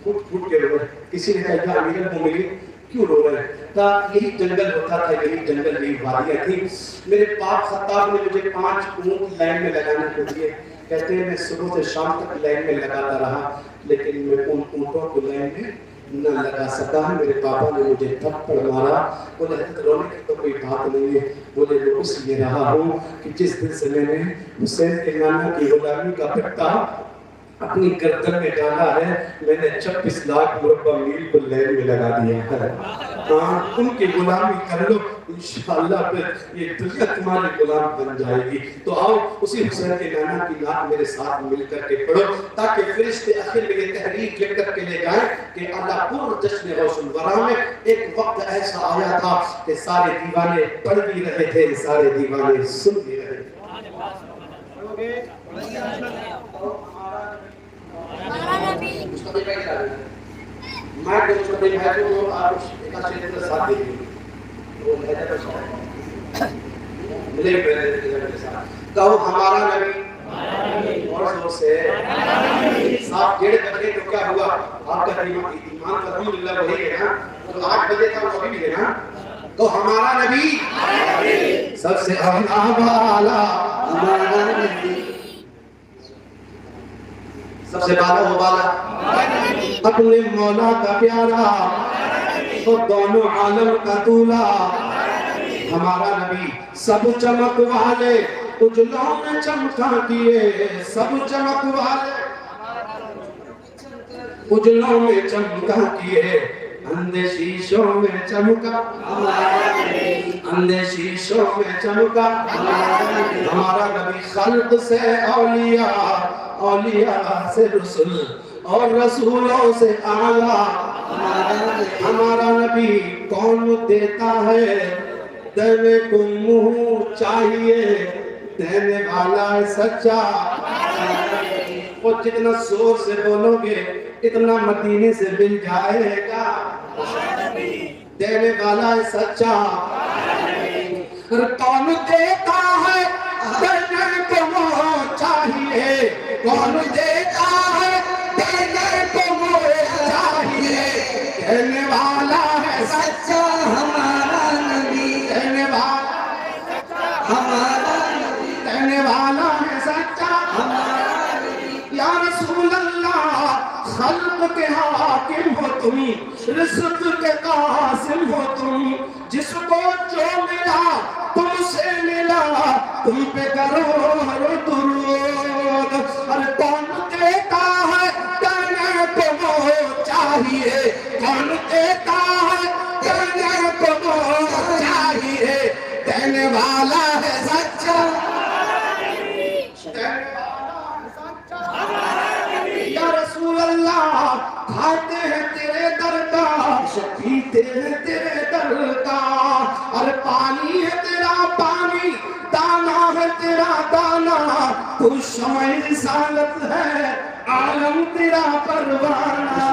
پھوٹ پھوٹ کے رو رہے. کسی نے کہا یا امیر المومنین کیوں رو رہے ہیں؟ کہا یہی جنگل ہوتا تھا, یہی جنگل, یہی وادیاں تھیں. میرے باپ خطاب نے مجھے 5 اونٹ لائن میں لگانے کو دیے. کہتے ہیں میں صبح سے شام تک لائن میں لگاتا رہا, لیکن میں ان اونٹوں کو لائن میں نہ لگا سکا. میرے پاپا نے مجھے تھپڑ مارا. بولے حضرت رونے کی تو کوئی بات نہیں ہے. بولے میں اس لیے رہا ہوں کہ جس دن سے میں نے حسین کے نانا کی غلامی کا پٹا اپنی گردن میں ڈالا ہے, میں نے 26 لاکھ مربع میل کو لین میں لگا دیا ہے. ہاں, ان کی غلامی کر لو, انشاءاللہ پھر یہ دنیا تمہاری غلام بن جائے گی. تو آؤ اسی حسین کے نانا کی نعت میرے ساتھ مل کر کے پڑھو, تاکہ فرشتے آخر میں یہ تحریک لے کر کے لے جائیں کہ اللہ پور جشن غوث الورا میں ایک وقت ایسا آیا تھا کہ سارے دیوانے پڑھ بھی رہے تھے, سارے دیوانے سن بھی رہے تھے. میں جو چھوٹے بھائی کو آپ ایک اچھے سے ساتھ دیکھیں وہ لہجہ پر ملے پہلے کہو ہمارا نبی, اور زور سے صاحب ڈیڑھ بجے تو کیا ہوا, آپ کا ایمان الحمدللہ وہی ہے نا, تو 8 بجے کا وہ بھی ہے نا. تو ہمارا نبی سب سے اعلیٰ, ہمارا نبی سب سے بالا ہو بالا, اپنے مولا کا پیارا, تو دونوں عالم کا دولا. ہمارا نبی سب چمک والے اجلوں میں چمکا کیے, سب چمک والے اجلوں میں چمکا کیے, اندھے شیشوں میں چمکا, اندھے شیشوں میں چمکا. ہمارا نبی خلق سے اولیاء, اولیاء سے رسول, اور رسولوں سے اعلیٰ. ہمارا نبی کون دیتا ہے دینے کو منہ چاہیے, دینے والا ہے سچا. وہ جتنا زور سے بولو گے اتنا مدینے سے مل جائے گا. دینے والا ہے سچا. کون دیتا ہے دینے کو منہ چاہیے, کون دیتا ہے دینے کو منہ چاہیے. دینے والا ہے سچا ہمارا نبی, دینے والا ہے سچا ہمارا نبی, دینے والا ہے سچا ہمارا نبی. یا رسول اللہ خلق کے حاکم ہو تم, رزق کے قاسم ہو تم, جس کو جو ملا تم سے ملا, تم پہ کرو درود. اور کون دیتا ہے دینے کو وہ چاہیے, کون دیتا ہے دینے کو وہ چاہیے. دینے والا ہے سچا, یا رسول اللہ کھاتے ہیں تیرے در کا, پیتے ہیں تیرے در کا, اور پانی ہے تیرا پانی, دانا ہے تیرا دانا، تو شمع رسالت ہے عالم تیرا پروانہ،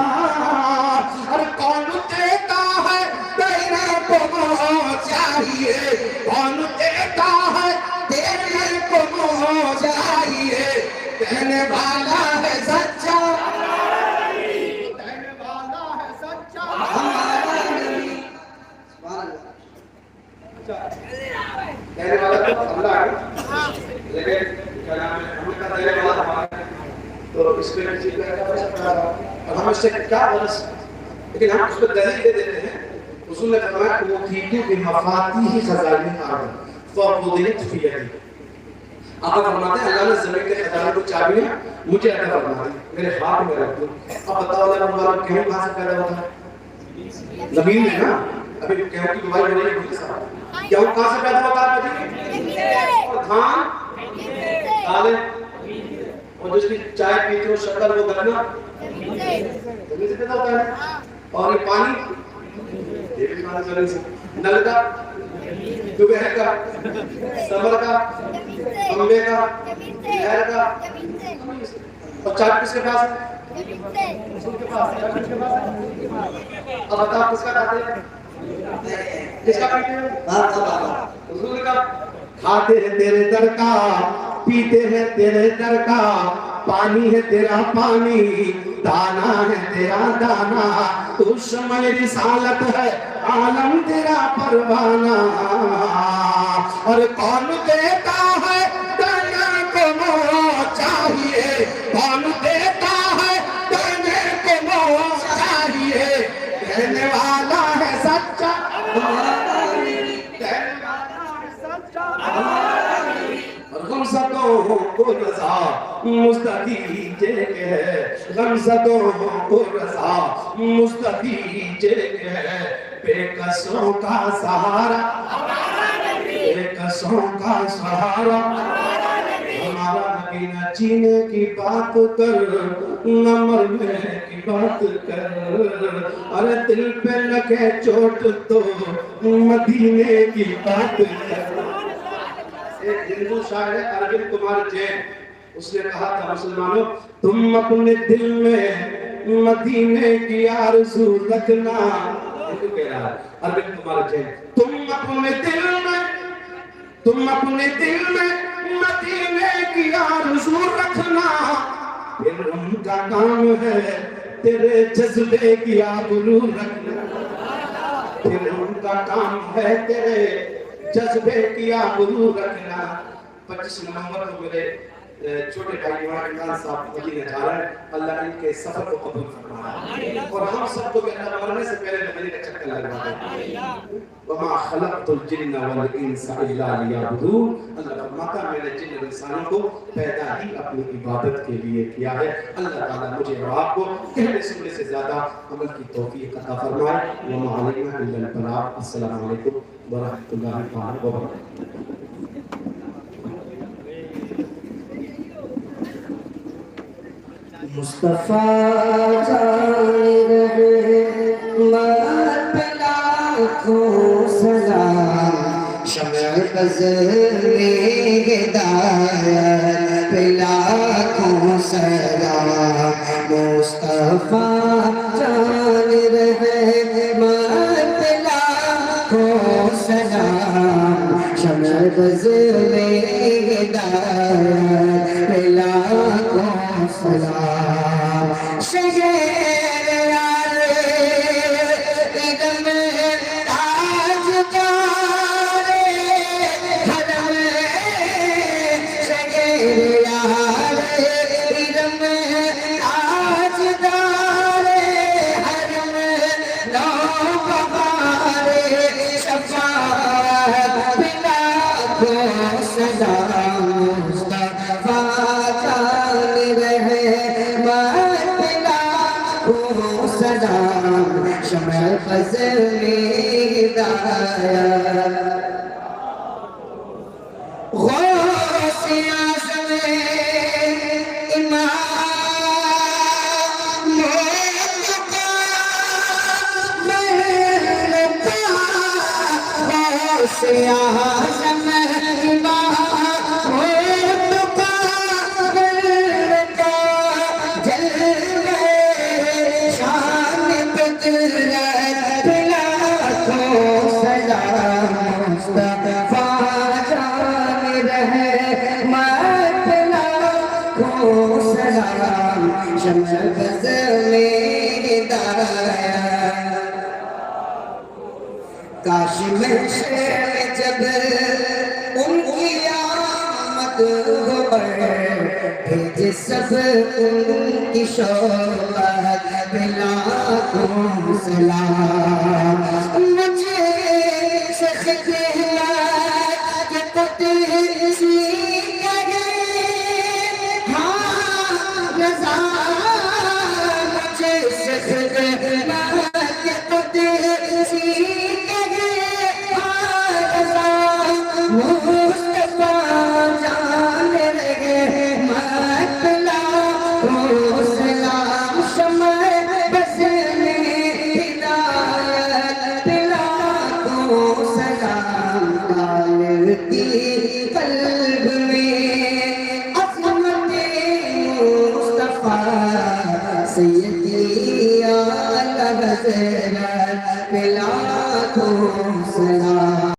ہر کون دیتا ہے تیرے کو چاہیے، کون دیتا ہے تیرے کو چاہیے، کہنے والا ہے سچا، کہنے والا ہے سچا ہمارا نبی، کہنے والا تو اللہ ہے، لیکن کیا نام ہے ہم کا کہنے والا ہمارا، تو اس پہ کسی کا کیا سکتا ہے اور ہم اس سے کیا غلط، لیکن ہم اس پہ دلیل دے دیتے ہیں۔ حضور نے فرمایا کہ وہ تھی کہ مفاتیح خزائن الارض فوضیت فی یدی، آقا فرماتے ہیں اللہ نے زمین کے خزانے کو چابیاں مجھے عطا فرما دی، میرے ہاتھ میں رکھ دو۔ اب بتاؤ اللہ ہمارا کیوں کہاں سے پیدا ہوتا ہے؟ زمین میں نا، ابھی کیوں کی دعائی ہو رہی ہے، کیوں کہاں سے پیدا ہوتا ہے؟ اور دھان دالیں اور جس کی چائے پیتے ہو شکر وہ گنا زمین سے پیدا ہوتا ہے، اور یہ پانی یہ بھی پانی زمین سے، نل کا، دوبہر کا، سمر کا، امبے کا، لہر کا، اور چائے کس کے پاس ہے؟ حضور کے پاس ہے، کس کے پاس ہے؟ اب بتاؤ کس کا کھاتے ہیں؟ کس کا پیتے ہیں؟ حضور کا۔ کھاتے ہیں تیرے در کا، پیتے ہیں تیرے در کا، پانی ہے تیرا پانی، دانا ہے تیرا دانا، تو شمع رسالت ہے عالم تیرا پروانہ، اور کون دیتا ہے دینے کو چاہیے، کون دیتا ہے دینے کو چاہیے، کہنے والا ہے سچا غمزدوں کو رضا مستقیجے کے ہے، غمزدوں کو رضا مستقیجے کے ہے، بے کسوں کا سہارا، بے کسوں کا سہارا ہمارا نبی، نہ جینے کی بات کر نہ مرنے کی بات کر، ارے دل پہ لگے چوٹ تو مدینے کی بات کر۔ ایک ہندو شاعر ہے اروند کمار جین، اس نے کہا تھا مسلمانوں تم اپنے دل میں مدینے کی آرزو رکھنا، ہندو کہہ رہا ہے اروند کمار جین، تم اپنے دل میں مدینے کی آرزو رکھنا، پھر ان کا کام ہے تیرے جذبے کی آبرو رکھنا، پھر ان کا کام ہے تیرے جذبے کی آبرو رکھنا۔ 25 نومبر کو میرے چھوٹے بھائی مولانا عمران صاحب مدینہ جا رہے ہیں، اللہ ان کے سفر کو قبول فرمائے، اور ہم سب کو بھی اللہ مرنے سے پہلے مدینے کا چکر لگوا دے۔ وَمَا خَلَقْتُ الْجِنَّ وَالْإِنسَ إِلَّا لِيَعْبُدُونِ، اللہ فرماتا ہے میں نے جن اور انسانوں کو پیدا ہی اپنی عبادت کے لیے کیا ہے۔ اللہ تعالیٰ مجھے اور آپ کو کہنے سننے سے زیادہ عمل کی توفیق عطا فرمائے۔ وَمَا عَلَيْنَا إِلَّا الْبَلَاغُ۔ السلام علیکم ورحمۃ اللہ تعالیٰ وبرکاتہ۔ مصطفیٰ جان رحمت پہ لاکھوں سلام، شمع بز میں ہدایت پہ لاکھوں سلام، مصطفیٰ جان رحمت پہ لاکھوں سلام، شمع بز میں ہدایت پہ لاکھوں سلام، شہر یار ادم تاجدار حرم، شہر یار ادم تاجدار حرم، نوبہار شفاعت بلا کو سلام، مصطفیٰ جان رحمت لاکھوں سلام، شمع فضل ہدایت، غوث اعظم امام غوث اعظم امام کو سلام شمع بز میں ہدایت کاش محشر میں جب ان کی آمد ہو بھیج سب ان کی شوقت بلا کو سلام مجھے سخت خدمت کے قدسی کہے ہاں رضا مجھے سخت خدمت کے قدسی مصطفیٰ جان لگے مطلع کو سلام شمع بز میں ہدایت بلا کو سلام ڈالتی قلب میں عظمت مصطفیٰ سیدی اعلی حضرت بلا کو سلام